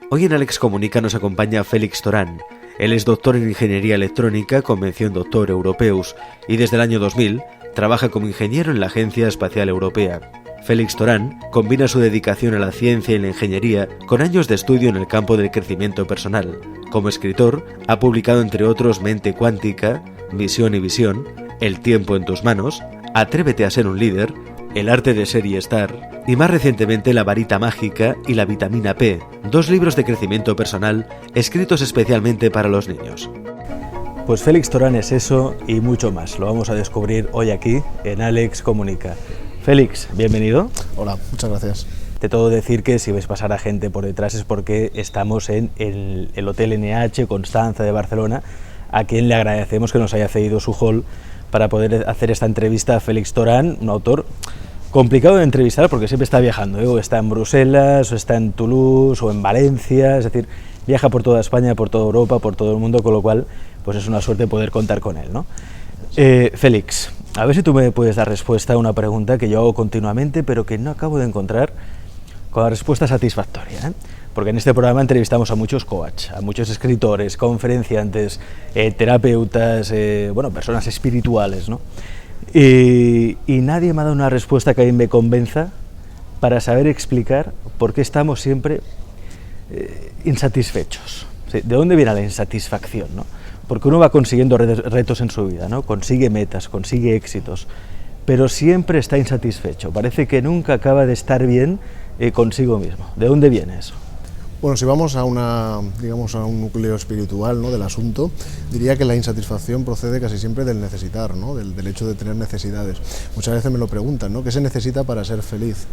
Hoy en Alex Comunica nos acompaña Félix Torán. Él es doctor en Ingeniería Electrónica con mención Doctor Europeus y desde el año 2000 trabaja como ingeniero en la Agencia Espacial Europea. Félix Torán combina su dedicación a la ciencia y la ingeniería con años de estudio en el campo del crecimiento personal. Como escritor, ha publicado entre otros Mente Cuántica, Misión y Visión, El tiempo en tus manos, Atrévete a ser un líder, El arte de ser y estar, y más recientemente La varita mágica y La vitamina P, 2 libros de crecimiento personal escritos especialmente para los niños. Pues Félix Torán es eso y mucho más. Lo vamos a descubrir hoy aquí en Alex Comunica. Félix, bienvenido. Hola, muchas gracias. Te tengo que decir que si ves pasar a gente por detrás es porque estamos en el Hotel NH Constanza de Barcelona, a quien le agradecemos que nos haya cedido su hall para poder hacer esta entrevista a Félix Torán, un autor complicado de entrevistar porque siempre está viajando, o está en Bruselas, o está en Toulouse, o en Valencia, es decir, viaja por toda España, por toda Europa, por todo el mundo, con lo cual pues es una suerte poder contar con él, ¿no? Félix, a ver si tú me puedes dar respuesta a una pregunta que yo hago continuamente, pero que no acabo de encontrar con la respuesta satisfactoria, ¿eh? Porque en este programa entrevistamos a muchos coaches, a muchos escritores, conferenciantes, terapeutas, personas espirituales, ¿no? Y nadie me ha dado una respuesta que a mí me convenza para saber explicar por qué estamos siempre insatisfechos. ¿Sí? ¿De dónde viene la insatisfacción, no? Porque uno va consiguiendo retos en su vida, ¿no? Consigue metas, consigue éxitos, pero siempre está insatisfecho. Parece que nunca acaba de estar bien consigo mismo. ¿De dónde viene eso? Bueno, si vamos a un núcleo espiritual, ¿no?, del asunto, diría que la insatisfacción procede casi siempre del necesitar, ¿no?, del hecho de tener necesidades. Muchas veces me lo preguntan, ¿no?, ¿qué se necesita para ser feliz?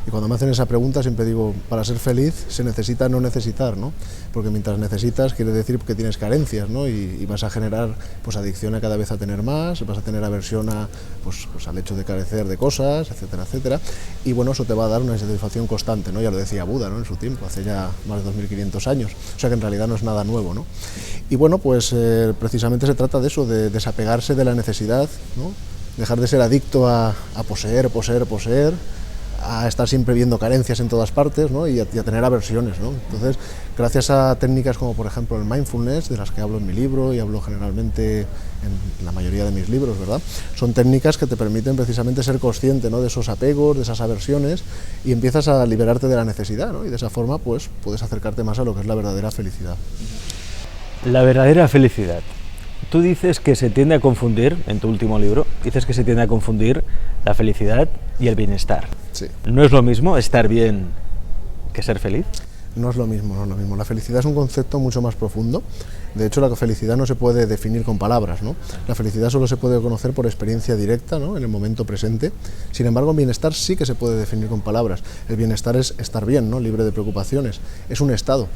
Y cuando me hacen esa pregunta siempre digo, para ser feliz se necesita no necesitar, ¿no? Porque mientras necesitas quiere decir que tienes carencias, ¿no? Y vas a generar pues adicción a cada vez a tener más, vas a tener aversión pues al hecho de carecer de cosas, etcétera, etcétera. Y bueno, eso te va a dar una insatisfacción constante, ¿no? Ya lo decía Buda, ¿no?, en su tiempo, hace ya más de 2500 años. O sea que en realidad no es nada nuevo, ¿no? Y bueno, pues precisamente se trata de eso, de desapegarse de la necesidad, ¿no? Dejar de ser adicto a poseer, a estar siempre viendo carencias en todas partes, ¿no?, y a tener aversiones, ¿no? Entonces, gracias a técnicas como por ejemplo el mindfulness, de las que hablo en mi libro y hablo generalmente en la mayoría de mis libros, ¿verdad?, son técnicas que te permiten precisamente ser consciente, ¿no?, de esos apegos, de esas aversiones, y empiezas a liberarte de la necesidad, ¿no?, y de esa forma pues puedes acercarte más a lo que es la verdadera felicidad. La verdadera felicidad. Tú dices que se tiende a confundir, en tu último libro, dices que se tiende a confundir la felicidad y el bienestar. Sí. ¿No es lo mismo estar bien que ser feliz? No es lo mismo, no es lo mismo. La felicidad es un concepto mucho más profundo. De hecho, la felicidad no se puede definir con palabras, ¿no? La felicidad solo se puede conocer por experiencia directa, ¿no?, en el momento presente. Sin embargo, el bienestar sí que se puede definir con palabras. El bienestar es estar bien, ¿no?, libre de preocupaciones. Es un estado.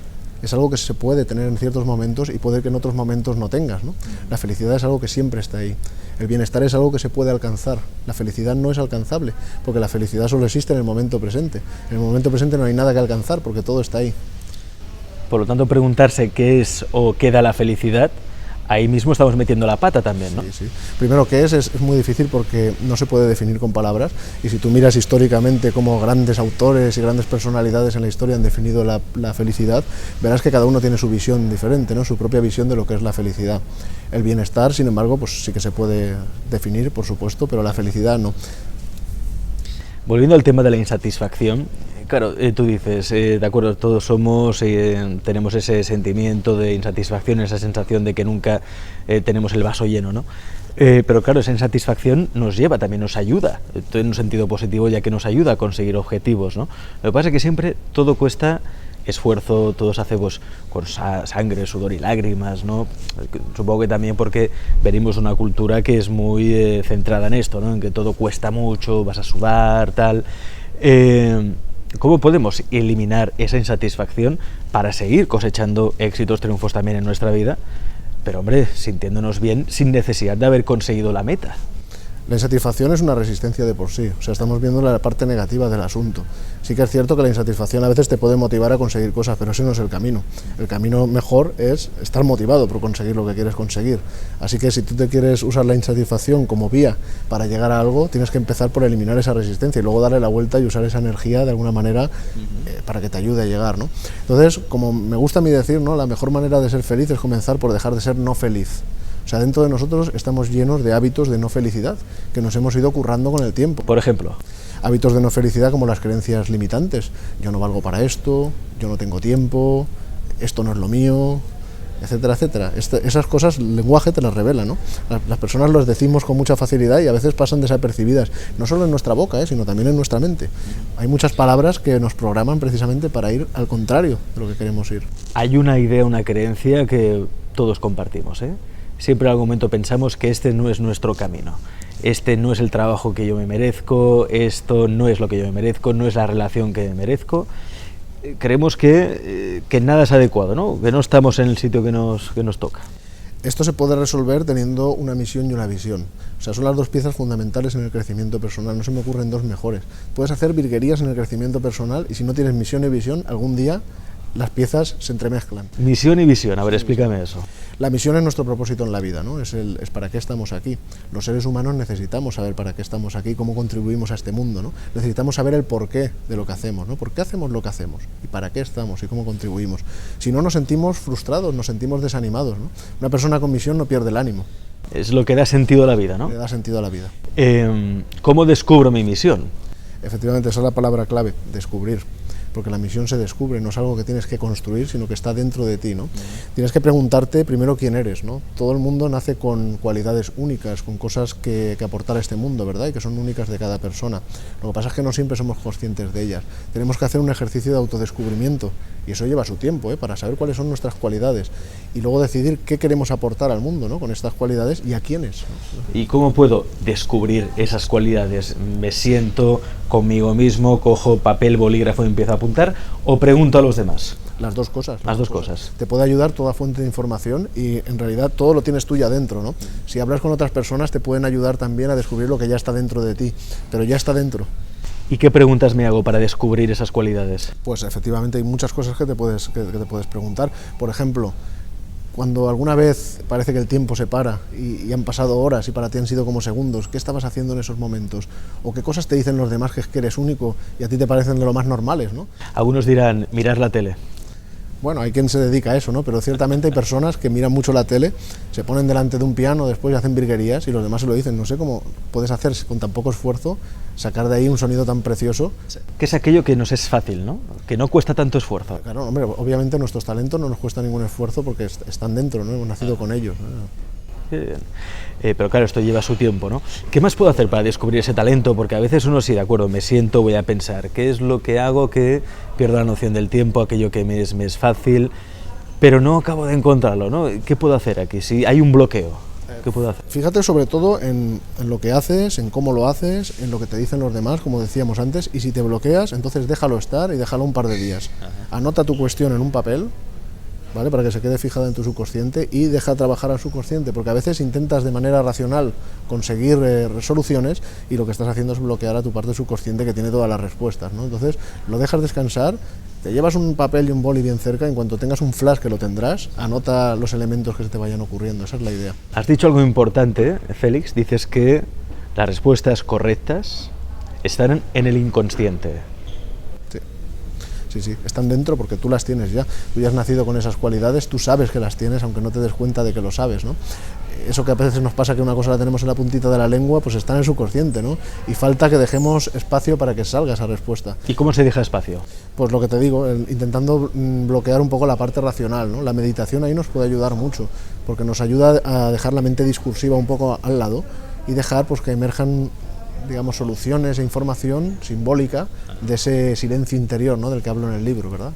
Es algo que se puede tener en ciertos momentos y puede que en otros momentos no tengas, ¿no? La felicidad es algo que siempre está ahí. El bienestar es algo que se puede alcanzar. La felicidad no es alcanzable, porque la felicidad solo existe en el momento presente. En el momento presente no hay nada que alcanzar, porque todo está ahí. Por lo tanto, preguntarse qué es o qué da la felicidad, ahí mismo estamos metiendo la pata también, ¿no? Sí, sí. Primero, ¿qué es muy difícil porque no se puede definir con palabras, y si tú miras históricamente cómo grandes autores y grandes personalidades en la historia han definido la felicidad, verás que cada uno tiene su visión diferente, ¿no?, su propia visión de lo que es la felicidad. El bienestar, sin embargo, pues sí que se puede definir, por supuesto, pero la felicidad no. Volviendo al tema de la insatisfacción, claro, tú dices, de acuerdo, todos tenemos ese sentimiento de insatisfacción, esa sensación de que nunca tenemos el vaso lleno, ¿no? Pero claro, esa insatisfacción nos lleva, también nos ayuda, en un sentido positivo, ya que nos ayuda a conseguir objetivos, ¿no? Lo que pasa es que siempre todo cuesta esfuerzo, todo se hace pues con sangre, sudor y lágrimas, ¿no? Supongo que también porque venimos de una cultura que es muy centrada en esto, ¿no?, en que todo cuesta mucho, vas a sudar, tal. ¿Cómo podemos eliminar esa insatisfacción para seguir cosechando éxitos, triunfos también en nuestra vida, pero hombre, sintiéndonos bien sin necesidad de haber conseguido la meta? La insatisfacción es una resistencia de por sí, o sea, estamos viendo la parte negativa del asunto. Sí que es cierto que la insatisfacción a veces te puede motivar a conseguir cosas, pero ese no es el camino. El camino mejor es estar motivado por conseguir lo que quieres conseguir. Así que si tú te quieres usar la insatisfacción como vía para llegar a algo, tienes que empezar por eliminar esa resistencia y luego darle la vuelta y usar esa energía de alguna manera para que te ayude a llegar, ¿no? Entonces, como me gusta a mí decir, ¿no?, la mejor manera de ser feliz es comenzar por dejar de ser no feliz. O sea, dentro de nosotros estamos llenos de hábitos de no felicidad que nos hemos ido currando con el tiempo. Por ejemplo, hábitos de no felicidad como las creencias limitantes. Yo no valgo para esto, yo no tengo tiempo, esto no es lo mío, etcétera, etcétera. Esas cosas el lenguaje te las revela, ¿no? Las personas los decimos con mucha facilidad y a veces pasan desapercibidas, no solo en nuestra boca, sino también en nuestra mente. Hay muchas palabras que nos programan precisamente para ir al contrario de lo que queremos ir. Hay una idea, una creencia que todos compartimos, ¿eh? Siempre en algún momento pensamos que este no es nuestro camino, este no es el trabajo que yo me merezco, esto no es lo que yo me merezco, no es la relación que me merezco. Creemos que nada es adecuado, ¿no? Que no estamos en el sitio que nos toca. Esto se puede resolver teniendo una misión y una visión. O sea, son las dos piezas fundamentales en el crecimiento personal. No se me ocurren dos mejores. Puedes hacer virguerías en el crecimiento personal y si no tienes misión y visión, algún día las piezas se entremezclan. Misión y visión, a ver, explícame eso. La misión es nuestro propósito en la vida, ¿no? Es para qué estamos aquí. Los seres humanos necesitamos saber para qué estamos aquí, cómo contribuimos a este mundo, ¿no? Necesitamos saber el porqué de lo que hacemos, ¿no? ¿Por qué hacemos lo que hacemos? ¿Y para qué estamos? ¿Y cómo contribuimos? Si no, nos sentimos frustrados, nos sentimos desanimados, ¿no? Una persona con misión no pierde el ánimo. Es lo que da sentido a la vida, ¿no? Le da sentido a la vida. ¿Cómo descubro mi misión? Efectivamente, esa es la palabra clave, descubrir. Porque la misión se descubre, no es algo que tienes que construir, sino que está dentro de ti, ¿no? Tienes que preguntarte primero quién eres, ¿no? Todo el mundo nace con cualidades únicas, con cosas que aportar a este mundo, ¿verdad? Y que son únicas de cada persona. Lo que pasa es que no siempre somos conscientes de ellas. Tenemos que hacer un ejercicio de autodescubrimiento, y eso lleva su tiempo, para saber cuáles son nuestras cualidades, y luego decidir qué queremos aportar al mundo, ¿no? Con estas cualidades y a quiénes. ¿Y cómo puedo descubrir esas cualidades? ¿Me siento conmigo mismo, cojo papel, bolígrafo y empiezo a apuntar, o pregunto a los demás? Las dos cosas. Las dos cosas. Te puede ayudar toda fuente de información y en realidad todo lo tienes tú ya dentro, ¿no? Si hablas con otras personas te pueden ayudar también a descubrir lo que ya está dentro de ti, pero ya está dentro. ¿Y qué preguntas me hago para descubrir esas cualidades? Pues efectivamente hay muchas cosas que te puedes preguntar. Por ejemplo, cuando alguna vez parece que el tiempo se para y han pasado horas y para ti han sido como segundos, ¿qué estabas haciendo en esos momentos? ¿O qué cosas te dicen los demás que es que eres único y a ti te parecen de lo más normales, ¿no? Algunos dirán, mirar la tele. Bueno, hay quien se dedica a eso, ¿no? Pero ciertamente hay personas que miran mucho la tele, se ponen delante de un piano, después hacen virguerías y los demás se lo dicen. No sé cómo puedes hacer con tan poco esfuerzo, sacar de ahí un sonido tan precioso. Que es aquello que nos es fácil, ¿no? Que no cuesta tanto esfuerzo. Claro, hombre, obviamente nuestros talentos no nos cuesta ningún esfuerzo porque están dentro, ¿no? Hemos nacido con ellos, ¿no? Pero claro, esto lleva su tiempo, ¿no? ¿Qué más puedo hacer para descubrir ese talento? Porque a veces uno sí, de acuerdo, me siento, voy a pensar, ¿qué es lo que hago que pierdo la noción del tiempo, aquello que me es fácil, pero no acabo de encontrarlo, ¿no? ¿Qué puedo hacer aquí? Si hay un bloqueo, ¿qué puedo hacer? Fíjate sobre todo en lo que haces, en cómo lo haces, en lo que te dicen los demás, como decíamos antes, y si te bloqueas, entonces déjalo estar y déjalo un par de días. Anota tu cuestión en un papel, ¿vale? Para que se quede fijada en tu subconsciente y deja trabajar al subconsciente, porque a veces intentas de manera racional conseguir resoluciones y lo que estás haciendo es bloquear a tu parte subconsciente que tiene todas las respuestas, ¿no? Entonces lo dejas descansar, te llevas un papel y un boli bien cerca, en cuanto tengas un flash que lo tendrás, anota los elementos que se te vayan ocurriendo, esa es la idea. Has dicho algo importante, Félix, dices que las respuestas correctas están en el inconsciente. Sí, están dentro porque tú las tienes ya. Tú ya has nacido con esas cualidades, tú sabes que las tienes, aunque no te des cuenta de que lo sabes, ¿no? Eso que a veces nos pasa que una cosa la tenemos en la puntita de la lengua, pues está en el subconsciente, ¿no? Y falta que dejemos espacio para que salga esa respuesta. ¿Y cómo se deja espacio? Pues lo que te digo, intentando bloquear un poco la parte racional, ¿no? La meditación ahí nos puede ayudar mucho, porque nos ayuda a dejar la mente discursiva un poco al lado y dejar pues que emerjan, digamos, soluciones e información simbólica de ese silencio interior, ¿no? Del que hablo en el libro, ¿verdad?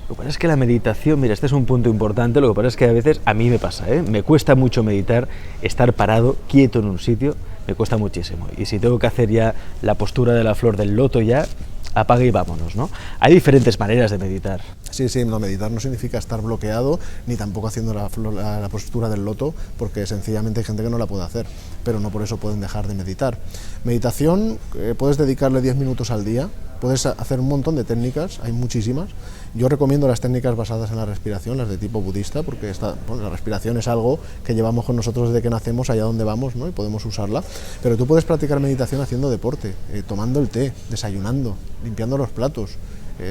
Lo que pasa es que la meditación, mira, este es un punto importante, lo que pasa es que a veces a mí me pasa, me cuesta mucho meditar, estar parado, quieto en un sitio, me cuesta muchísimo. Y si tengo que hacer ya la postura de la flor del loto ya, apaga y vámonos, ¿no? Hay diferentes maneras de meditar. Sí, no, meditar no significa estar bloqueado, ni tampoco haciendo la postura del loto, porque sencillamente hay gente que no la puede hacer, pero no por eso pueden dejar de meditar. Meditación, puedes dedicarle 10 minutos al día, puedes hacer un montón de técnicas, hay muchísimas. Yo recomiendo las técnicas basadas en la respiración, las de tipo budista, porque la respiración es algo que llevamos con nosotros desde que nacemos allá donde vamos, ¿no? Y podemos usarla, pero tú puedes practicar meditación haciendo deporte, tomando el té, desayunando, limpiando los platos,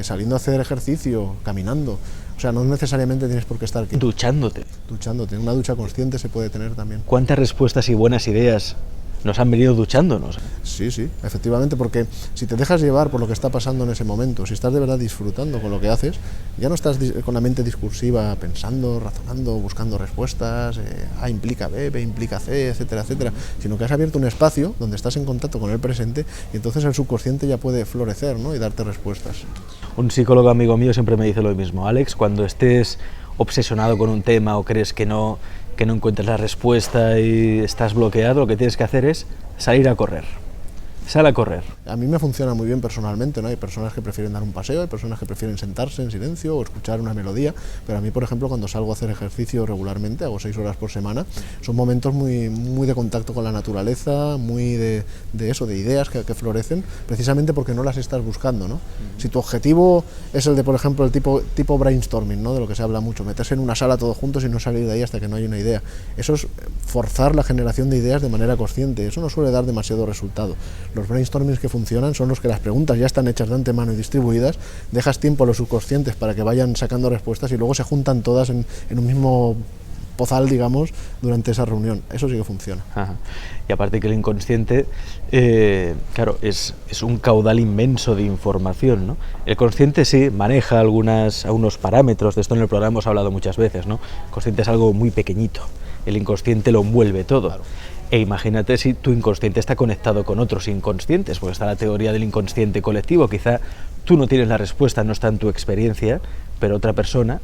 saliendo a hacer ejercicio, caminando. O sea, no necesariamente tienes por qué estar aquí. Duchándote. Una ducha consciente se puede tener también. ¿Cuántas respuestas y buenas ideas nos han venido duchándonos? Sí, efectivamente, porque si te dejas llevar por lo que está pasando en ese momento, si estás de verdad disfrutando con lo que haces, ya no estás con la mente discursiva pensando, razonando, buscando respuestas, A implica B, B implica C, etcétera, etcétera, sino que has abierto un espacio donde estás en contacto con el presente y entonces el subconsciente ya puede florecer, ¿no? Y darte respuestas. Un psicólogo amigo mío siempre me dice lo mismo: Alex, cuando estés obsesionado con un tema o crees que no encuentras la respuesta y estás bloqueado, lo que tienes que hacer es salir a correr. Sal a correr. A mí me funciona muy bien personalmente, ¿no? Hay personas que prefieren dar un paseo, hay personas que prefieren sentarse en silencio o escuchar una melodía, pero a mí, por ejemplo, cuando salgo a hacer ejercicio regularmente, hago 6 horas por semana, son momentos muy de contacto con la naturaleza, muy de ideas que florecen, precisamente porque no las estás buscando, ¿no? Si tu objetivo es el de, por ejemplo, el tipo brainstorming, ¿no? De lo que se habla mucho, meterse en una sala todos juntos y no salir de ahí hasta que no hay una idea. Eso es forzar la generación de ideas de manera consciente, eso no suele dar demasiado resultado. Los brainstormings que funcionan son los que las preguntas ya están hechas de antemano y distribuidas, dejas tiempo a los subconscientes para que vayan sacando respuestas y luego se juntan todas en un mismo pozal, digamos, durante esa reunión. Eso sí que funciona. Ajá. Y aparte que el inconsciente, claro, es un caudal inmenso de información, ¿no? El consciente sí maneja unos parámetros, de esto en el programa hemos hablado muchas veces, ¿no? El consciente es algo muy pequeñito, el inconsciente lo envuelve todo. Claro. E imagínate si tu inconsciente está conectado con otros inconscientes, porque está la teoría del inconsciente colectivo. Quizá tú no tienes la respuesta, no está en tu experiencia, pero otra persona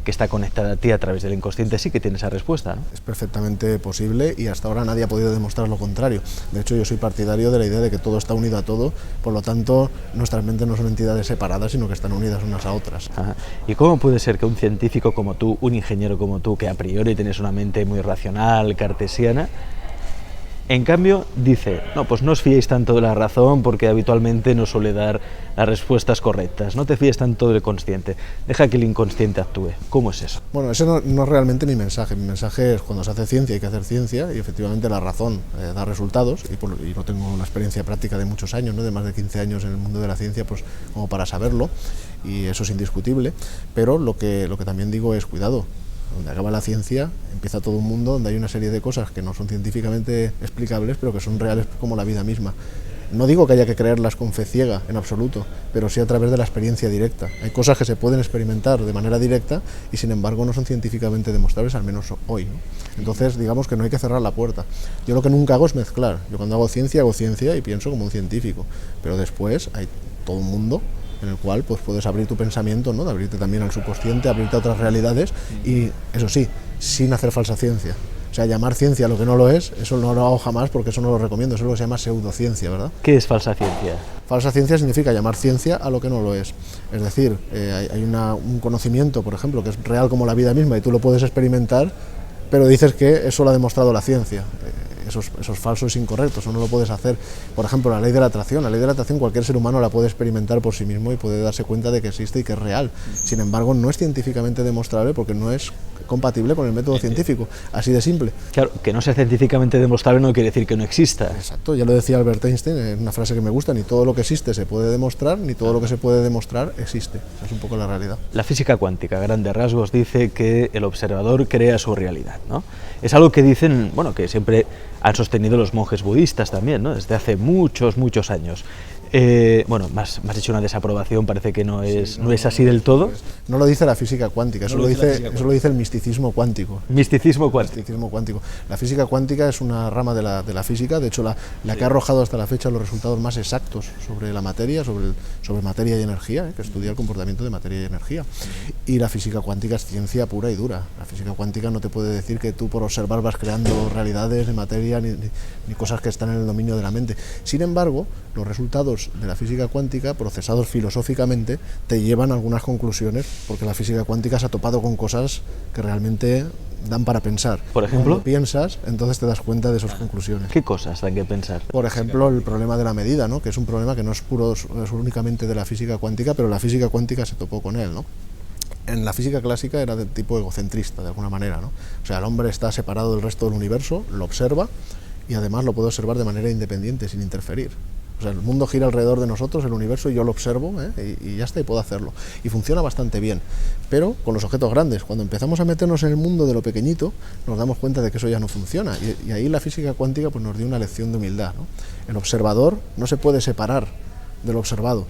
que está conectada a ti a través del inconsciente sí que tiene esa respuesta, ¿no? Es perfectamente posible y hasta ahora nadie ha podido demostrar lo contrario. De hecho, yo soy partidario de la idea de que todo está unido a todo, por lo tanto, nuestras mentes no son entidades separadas, sino que están unidas unas a otras. Ajá. ¿Y cómo puede ser que un científico como tú, un ingeniero como tú, que a priori tienes una mente muy racional, cartesiana, en cambio dice, no, pues no os fiéis tanto de la razón porque habitualmente no suele dar las respuestas correctas, no te fíes tanto del consciente, deja que el inconsciente actúe? ¿Cómo es eso? Bueno, ese no es realmente mi mensaje es cuando se hace ciencia hay que hacer ciencia y efectivamente la razón da resultados y no tengo una experiencia práctica de muchos años, ¿no? De más de 15 años en el mundo de la ciencia, pues como para saberlo, y eso es indiscutible, pero lo que también digo es cuidado. Donde acaba la ciencia, empieza todo un mundo donde hay una serie de cosas que no son científicamente explicables, pero que son reales como la vida misma. No digo que haya que creerlas con fe ciega, en absoluto, pero sí a través de la experiencia directa. Hay cosas que se pueden experimentar de manera directa y sin embargo no son científicamente demostrables, al menos hoy, ¿no? Entonces, digamos que no hay que cerrar la puerta. Yo lo que nunca hago es mezclar. Yo cuando hago ciencia y pienso como un científico, pero después hay todo un mundo en el cual pues puedes abrir tu pensamiento, ¿no? De abrirte también al subconsciente, abrirte a otras realidades y, eso sí, sin hacer falsa ciencia. O sea, llamar ciencia a lo que no lo es, eso no lo hago jamás porque eso no lo recomiendo, eso es lo que se llama pseudociencia, ¿verdad? ¿Qué es falsa ciencia? Falsa ciencia significa llamar ciencia a lo que no lo es. Es decir, hay un conocimiento, por ejemplo, que es real como la vida misma y tú lo puedes experimentar, pero dices que eso lo ha demostrado la ciencia. Eso es falso, es incorrecto, eso no lo puedes hacer. Por ejemplo, la ley de la atracción cualquier ser humano la puede experimentar por sí mismo y puede darse cuenta de que existe y que es real. Sin embargo, no es científicamente demostrable porque no es compatible con el método científico, así de simple. Claro, que no sea científicamente demostrable no quiere decir que no exista. Exacto, ya lo decía Albert Einstein, es una frase que me gusta, ni todo lo que existe se puede demostrar, ni todo lo que se puede demostrar existe. Esa es un poco la realidad. La física cuántica, a grandes rasgos, dice que el observador crea su realidad, ¿no? Es algo que dicen, bueno, que siempre han sostenido los monjes budistas también, ¿no? Desde hace muchos años. Bueno, más hecho una desaprobación, parece que no es así del todo. No lo dice la física cuántica, eso lo dice el misticismo cuántico. Misticismo cuántico. Misticismo cuántico. La física cuántica es una rama de la física, de hecho la que ha arrojado hasta la fecha los resultados más exactos sobre la materia, sobre materia y energía, que estudia el comportamiento de materia y energía. Y la física cuántica es ciencia pura y dura. La física cuántica no te puede decir que tú por observar vas creando realidades de materia ni cosas que están en el dominio de la mente. Sin embargo, los resultados principios de la física cuántica, procesados filosóficamente, te llevan a algunas conclusiones, porque la física cuántica se ha topado con cosas que realmente dan para pensar. Por ejemplo, cuando piensas, entonces te das cuenta de esas conclusiones. ¿Qué cosas dan que pensar? Por ejemplo, el problema de la medida, ¿no? Que es un problema que no es únicamente de la física cuántica, pero la física cuántica se topó con él, ¿no? En la física clásica era de tipo egocentrista, de alguna manera, ¿no? O sea, el hombre está separado del resto del universo, lo observa y además lo puede observar de manera independiente, sin interferir. O sea, el mundo gira alrededor de nosotros, el universo, y yo lo observo, y ya está, y puedo hacerlo. Y funciona bastante bien. Pero con los objetos grandes, cuando empezamos a meternos en el mundo de lo pequeñito, nos damos cuenta de que eso ya no funciona. Y ahí la física cuántica pues, nos dio una lección de humildad, ¿no? El observador no se puede separar del observado.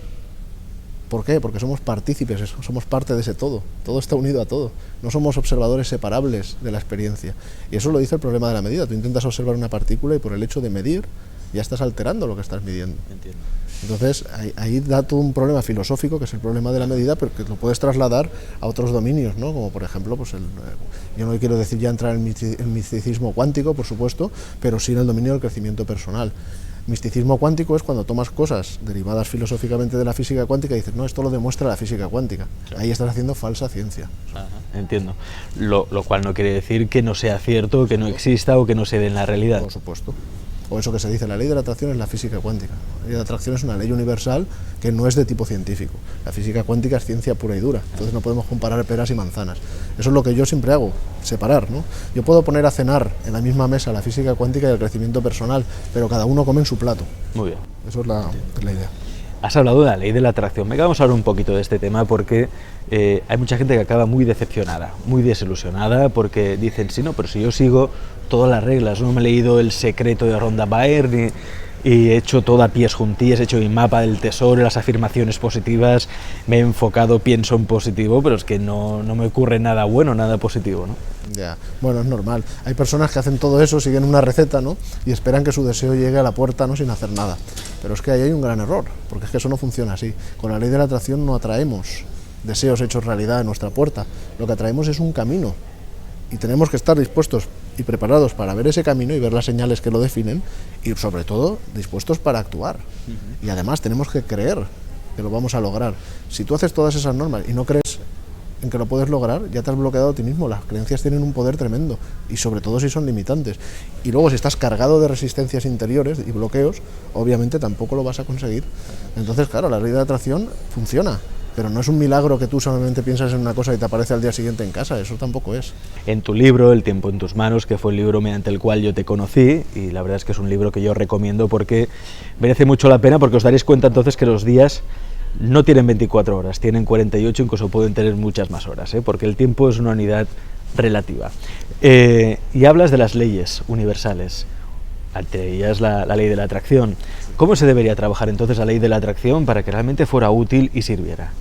¿Por qué? Porque somos partícipes, somos parte de ese todo. Todo está unido a todo. No somos observadores separables de la experiencia. Y eso lo dice el problema de la medida. Tú intentas observar una partícula y por el hecho de medir ya estás alterando lo que estás midiendo. Entiendo. Entonces ahí da todo un problema filosófico, que es el problema de la medida, pero que lo puedes trasladar a otros dominios, ¿no? Como por ejemplo, pues yo no quiero decir ya entrar en el misticismo cuántico, por supuesto, pero sí en el dominio del crecimiento personal. Misticismo cuántico es cuando tomas cosas derivadas filosóficamente de la física cuántica y dices, no, esto lo demuestra la física cuántica. Claro. Ahí estás haciendo falsa ciencia. Ajá, entiendo. Lo cual no quiere decir que no sea cierto, que no exista o que no se dé en la realidad. Por supuesto. O eso que se dice, la ley de la atracción es la física cuántica. La ley de la atracción es una ley universal que no es de tipo científico. La física cuántica es ciencia pura y dura, entonces no podemos comparar peras y manzanas. Eso es lo que yo siempre hago, separar, ¿no? Yo puedo poner a cenar en la misma mesa la física cuántica y el crecimiento personal, pero cada uno come en su plato. Muy bien. Eso es la idea. Has hablado de la ley de la atracción. Venga, vamos a hablar un poquito de este tema porque hay mucha gente que acaba muy decepcionada, muy desilusionada, porque dicen, sí, no, pero si yo sigo todas las reglas, no me he leído El secreto de Rhonda Byrne y he hecho todo a pies juntillas, he hecho mi mapa del tesoro, las afirmaciones positivas, me he enfocado, pienso en positivo, pero es que no me ocurre nada bueno, nada positivo, ¿no? Ya, bueno, es normal. Hay personas que hacen todo eso, siguen una receta, ¿no? Y esperan que su deseo llegue a la puerta, ¿no? Sin hacer nada. Pero es que ahí hay un gran error, porque es que eso no funciona así. Con la ley de la atracción no atraemos deseos hechos realidad en nuestra puerta. Lo que atraemos es un camino. Y tenemos que estar dispuestos y preparados para ver ese camino y ver las señales que lo definen y sobre todo dispuestos para actuar. Y además tenemos que creer que lo vamos a lograr. Si tú haces todas esas normas y no crees en que lo puedes lograr, ya te has bloqueado a ti mismo. Las creencias tienen un poder tremendo y sobre todo si son limitantes. Y luego si estás cargado de resistencias interiores y bloqueos, obviamente tampoco lo vas a conseguir. Entonces, claro, la ley de atracción funciona. Pero no es un milagro que tú solamente piensas en una cosa y te aparece al día siguiente en casa, eso tampoco es. En tu libro, El tiempo en tus manos, que fue el libro mediante el cual yo te conocí, y la verdad es que es un libro que yo recomiendo porque merece mucho la pena, porque os daréis cuenta entonces que los días no tienen 24 horas, tienen 48, incluso pueden tener muchas más horas, porque el tiempo es una unidad relativa. Y hablas de las leyes universales, entre ellas la ley de la atracción. ¿Cómo se debería trabajar entonces la ley de la atracción para que realmente fuera útil y sirviera?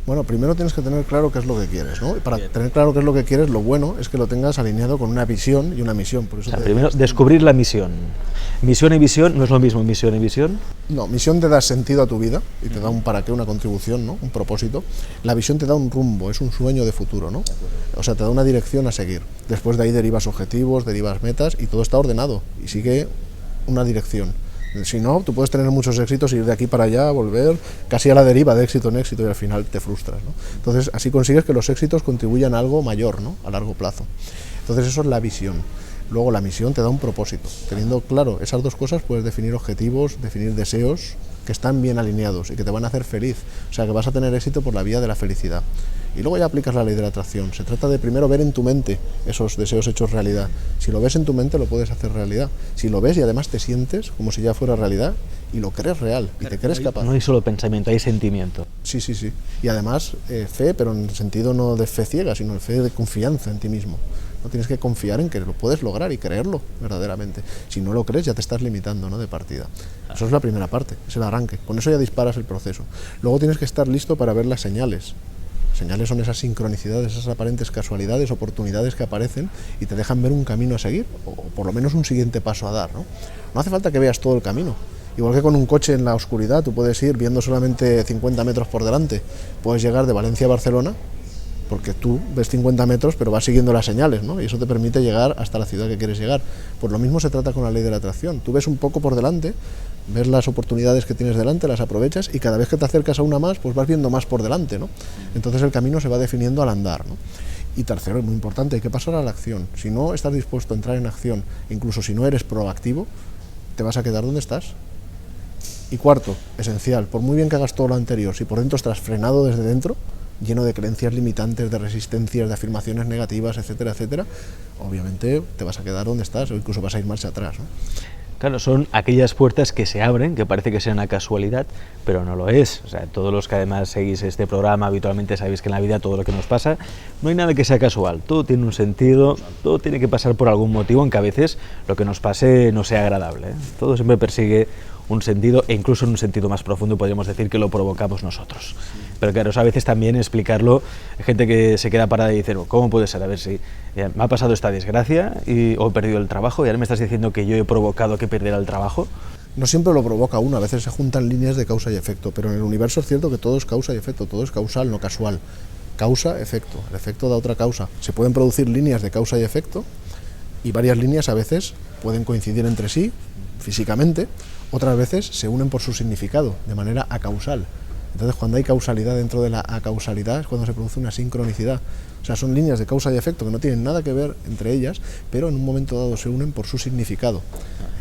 Bueno, primero tienes que tener claro qué es lo que quieres, ¿no? Y para tener claro qué es lo que quieres, lo bueno es que lo tengas alineado con una visión y una misión. Por eso primero, descubrir la misión. Misión y visión no es lo mismo, misión y visión. No, misión te da sentido a tu vida y te da un para qué, una contribución, ¿no? Un propósito. La visión te da un rumbo, es un sueño de futuro, ¿no? O sea, te da una dirección a seguir. Después de ahí derivas objetivos, derivas metas y todo está ordenado y sigue una dirección. Si no, tú puedes tener muchos éxitos, ir de aquí para allá, volver casi a la deriva de éxito en éxito y al final te frustras, ¿no? Entonces, así consigues que los éxitos contribuyan a algo mayor, ¿no? A largo plazo. Entonces, eso es la visión. Luego, la misión te da un propósito. Teniendo claro esas dos cosas, puedes definir objetivos, definir deseos que están bien alineados y que te van a hacer feliz. O sea, que vas a tener éxito por la vía de la felicidad. Y luego ya aplicas la ley de la atracción. Se trata de primero ver en tu mente esos deseos hechos realidad. Si lo ves en tu mente, lo puedes hacer realidad. Si lo ves y además te sientes como si ya fuera realidad y lo crees real y te crees capaz. No hay solo pensamiento, hay sentimiento. Sí. Y además fe, pero en el sentido no de fe ciega, sino de fe de confianza en ti mismo. No tienes que confiar en que lo puedes lograr y creerlo verdaderamente. Si no lo crees, ya te estás limitando, ¿no? De partida. Eso es la primera parte, es el arranque. Con eso ya disparas el proceso. Luego tienes que estar listo para ver las señales. Señales son esas sincronicidades, esas aparentes casualidades, oportunidades que aparecen y te dejan ver un camino a seguir, o por lo menos un siguiente paso a dar, ¿no? No hace falta que veas todo el camino. Igual que con un coche en la oscuridad, tú puedes ir viendo solamente 50 metros por delante. Puedes llegar de Valencia a Barcelona porque tú ves 50 metros pero vas siguiendo las señales, ¿no? Y eso te permite llegar hasta la ciudad que quieres llegar. Pues lo mismo se trata con la ley de la atracción. Tú ves un poco por delante, ves las oportunidades que tienes delante, las aprovechas y cada vez que te acercas a una más, pues vas viendo más por delante, ¿no? Entonces el camino se va definiendo al andar, ¿no? Y tercero, es muy importante, hay que pasar a la acción. Si no estás dispuesto a entrar en acción, incluso si no eres proactivo, te vas a quedar donde estás. Y cuarto, esencial, por muy bien que hagas todo lo anterior, si por dentro estás frenado desde dentro, lleno de creencias limitantes, de resistencias, de afirmaciones negativas, etcétera, etcétera, obviamente te vas a quedar donde estás o incluso vas a ir marcha atrás, ¿no? Claro, son aquellas puertas que se abren, que parece que sea una casualidad, pero no lo es. O sea, todos los que además seguís este programa habitualmente sabéis que en la vida todo lo que nos pasa, no hay nada que sea casual, todo tiene un sentido, todo tiene que pasar por algún motivo, aunque a veces lo que nos pase no sea agradable, ¿eh? Todo siempre persigue un sentido, e incluso en un sentido más profundo podríamos decir que lo provocamos nosotros. Pero claro, a veces también explicarlo, hay gente que se queda parada y dice, ¿cómo puede ser? A ver si me ha pasado esta desgracia o he perdido el trabajo y ahora me estás diciendo que yo he provocado que perdiera el trabajo. No siempre lo provoca uno, a veces se juntan líneas de causa y efecto, pero en el universo es cierto que todo es causa y efecto, todo es causal, no casual. Causa, efecto, el efecto da otra causa. Se pueden producir líneas de causa y efecto y varias líneas a veces pueden coincidir entre sí físicamente, otras veces se unen por su significado, de manera acausal. Entonces, cuando hay causalidad dentro de la acausalidad es cuando se produce una sincronicidad. O sea, son líneas de causa y efecto que no tienen nada que ver entre ellas, pero en un momento dado se unen por su significado.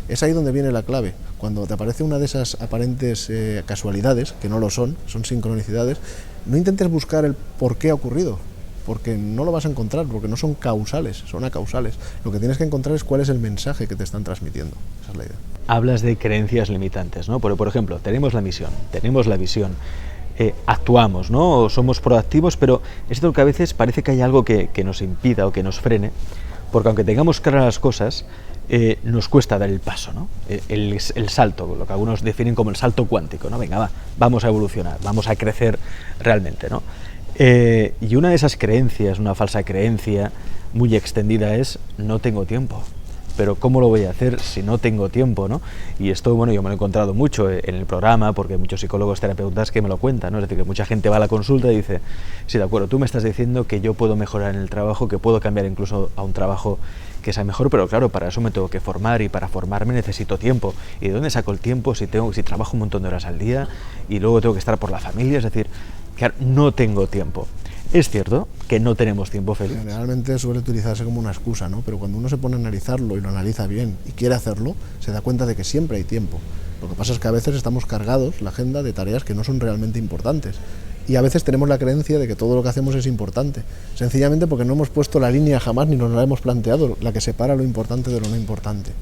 Es ahí donde viene la clave. Cuando te aparece una de esas aparentes casualidades, que no lo son sincronicidades, no intentes buscar el por qué ha ocurrido, porque no lo vas a encontrar, porque no son causales, son acausales. Lo que tienes que encontrar es cuál es el mensaje que te están transmitiendo. Esa es la idea. Hablas de creencias limitantes, ¿no? Por ejemplo, tenemos la misión, tenemos la visión, actuamos, ¿no? Somos proactivos, pero es cierto que a veces parece que hay algo que nos impida o que nos frene, porque aunque tengamos claras las cosas, nos cuesta dar el paso, ¿no? El salto, lo que algunos definen como el salto cuántico, ¿no? Venga, vamos a evolucionar, vamos a crecer realmente, ¿no? Y una de esas creencias, una falsa creencia muy extendida es no tengo tiempo. Pero ¿cómo lo voy a hacer si no tengo tiempo, ¿no? Y esto, bueno, yo me lo he encontrado mucho en el programa, porque hay muchos psicólogos, terapeutas que me lo cuentan, ¿no? Es decir, que mucha gente va a la consulta y dice, sí, de acuerdo, tú me estás diciendo que yo puedo mejorar en el trabajo, que puedo cambiar incluso a un trabajo que sea mejor, pero claro, para eso me tengo que formar y para formarme necesito tiempo. ¿Y de dónde saco el tiempo si trabajo un montón de horas al día y luego tengo que estar por la familia? Es decir, claro, no tengo tiempo. Es cierto que no tenemos tiempo, Félix. Generalmente suele utilizarse como una excusa, ¿no? Pero cuando uno se pone a analizarlo y lo analiza bien y quiere hacerlo, se da cuenta de que siempre hay tiempo. Lo que pasa es que a veces estamos cargados, la agenda, de tareas que no son realmente importantes. Y a veces tenemos la creencia de que todo lo que hacemos es importante. Sencillamente porque no hemos puesto la línea jamás ni nos la hemos planteado, la que separa lo importante de lo no importante.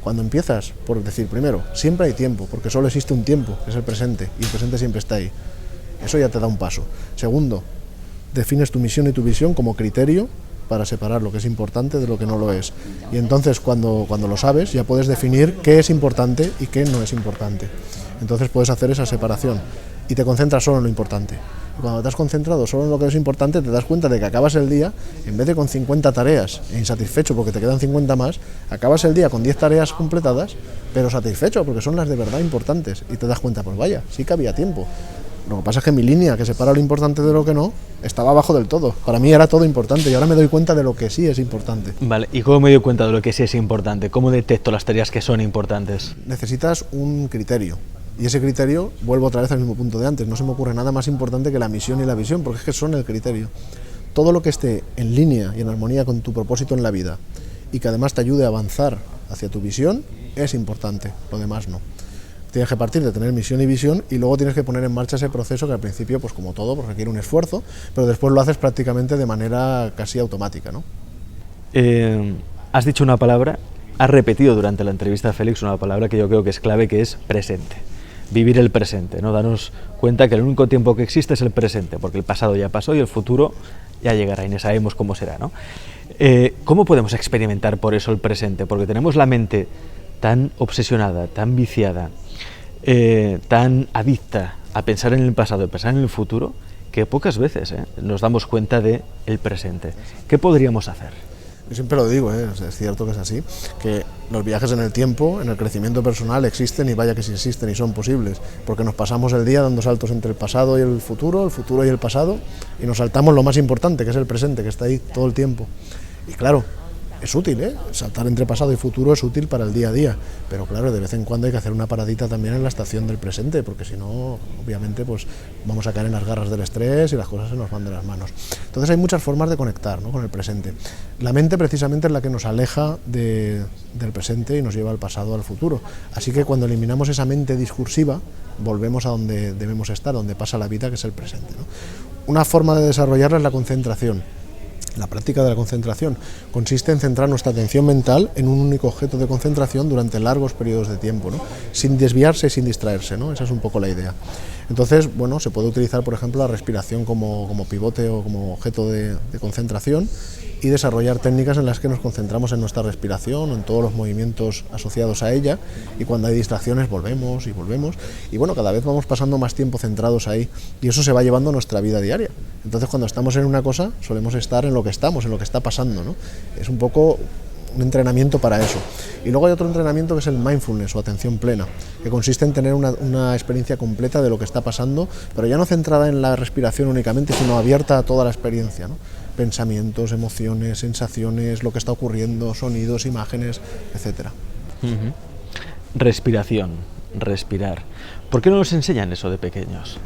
Cuando empiezas por decir, primero, siempre hay tiempo, porque solo existe un tiempo, que es el presente, y el presente siempre está ahí. Eso ya te da un paso. Segundo, defines tu misión y tu visión como criterio para separar lo que es importante de lo que no lo es. Y entonces cuando lo sabes ya puedes definir qué es importante y qué no es importante. Entonces puedes hacer esa separación y te concentras solo en lo importante. Y cuando te has concentrado solo en lo que es importante te das cuenta de que acabas el día, en vez de con 50 tareas e insatisfecho porque te quedan 50 más, acabas el día con 10 tareas completadas, pero satisfecho porque son las de verdad importantes. Y te das cuenta, pues vaya, sí que había tiempo. Lo que pasa es que mi línea que separa lo importante de lo que no estaba abajo del todo. Para mí era todo importante y ahora me doy cuenta de lo que sí es importante. Vale, ¿y cómo me doy cuenta de lo que sí es importante? ¿Cómo detecto las tareas que son importantes? Necesitas un criterio. Y ese criterio, vuelvo otra vez al mismo punto de antes, no se me ocurre nada más importante que la misión y la visión, porque es que son el criterio. Todo lo que esté en línea y en armonía con tu propósito en la vida y que además te ayude a avanzar hacia tu visión es importante, lo demás no. Tienes que partir de tener misión y visión y luego tienes que poner en marcha ese proceso que al principio, pues como todo, pues requiere un esfuerzo, pero después lo haces prácticamente de manera casi automática, ¿no? Has dicho una palabra, has repetido durante la entrevista a Félix una palabra que yo creo que es clave, que es presente. Vivir el presente, ¿no? Darnos cuenta que el único tiempo que existe es el presente, porque el pasado ya pasó y el futuro ya llegará y no sabemos cómo será, ¿no? ¿Cómo podemos experimentar por eso el presente? Porque tenemos la mente tan obsesionada, tan viciada, tan adicta a pensar en el pasado y pensar en el futuro, que pocas veces nos damos cuenta del presente. ¿Qué podríamos hacer? Yo siempre lo digo, es cierto que es así, que Los viajes en el tiempo, en el crecimiento personal, existen y vaya que sí existen y son posibles, porque nos pasamos el día dando saltos entre el pasado y el futuro y el pasado, y nos saltamos lo más importante, que es el presente, que está ahí todo el tiempo. Y claro, es útil, saltar entre pasado y futuro es útil para el día a día, pero claro, de vez en cuando hay que hacer una paradita también en la estación del presente, porque si no, obviamente, pues vamos a caer en las garras del estrés y las cosas se nos van de las manos. Entonces hay muchas formas de conectar, ¿no?, con el presente. La mente precisamente es la que nos aleja del presente y nos lleva al pasado, al futuro. Así que cuando eliminamos esa mente discursiva, volvemos a donde debemos estar, donde pasa la vida, que es el presente, ¿no? Una forma de desarrollarla es la concentración. La práctica de la concentración consiste en centrar nuestra atención mental en un único objeto de concentración durante largos periodos de tiempo, ¿no?, sin desviarse y sin distraerse, ¿no? Esa es un poco la idea. Entonces, bueno, se puede utilizar, por ejemplo, la respiración como pivote o como objeto de concentración, y desarrollar técnicas en las que nos concentramos en nuestra respiración o en todos los movimientos asociados a ella, y cuando hay distracciones volvemos, y bueno, cada vez vamos pasando más tiempo centrados ahí, y eso se va llevando a nuestra vida diaria. Entonces, cuando estamos en una cosa, solemos estar en lo que estamos, en lo que está pasando, ¿no? Es un poco un entrenamiento para eso. Y luego hay otro entrenamiento que es el mindfulness o atención plena, que consiste en tener una experiencia completa de lo que está pasando, pero ya no centrada en la respiración únicamente, sino abierta a toda la experiencia, ¿no? Pensamientos, emociones, sensaciones, lo que está ocurriendo, sonidos, imágenes, etcétera. Respiración, respirar. ¿Por qué no nos enseñan eso de pequeños?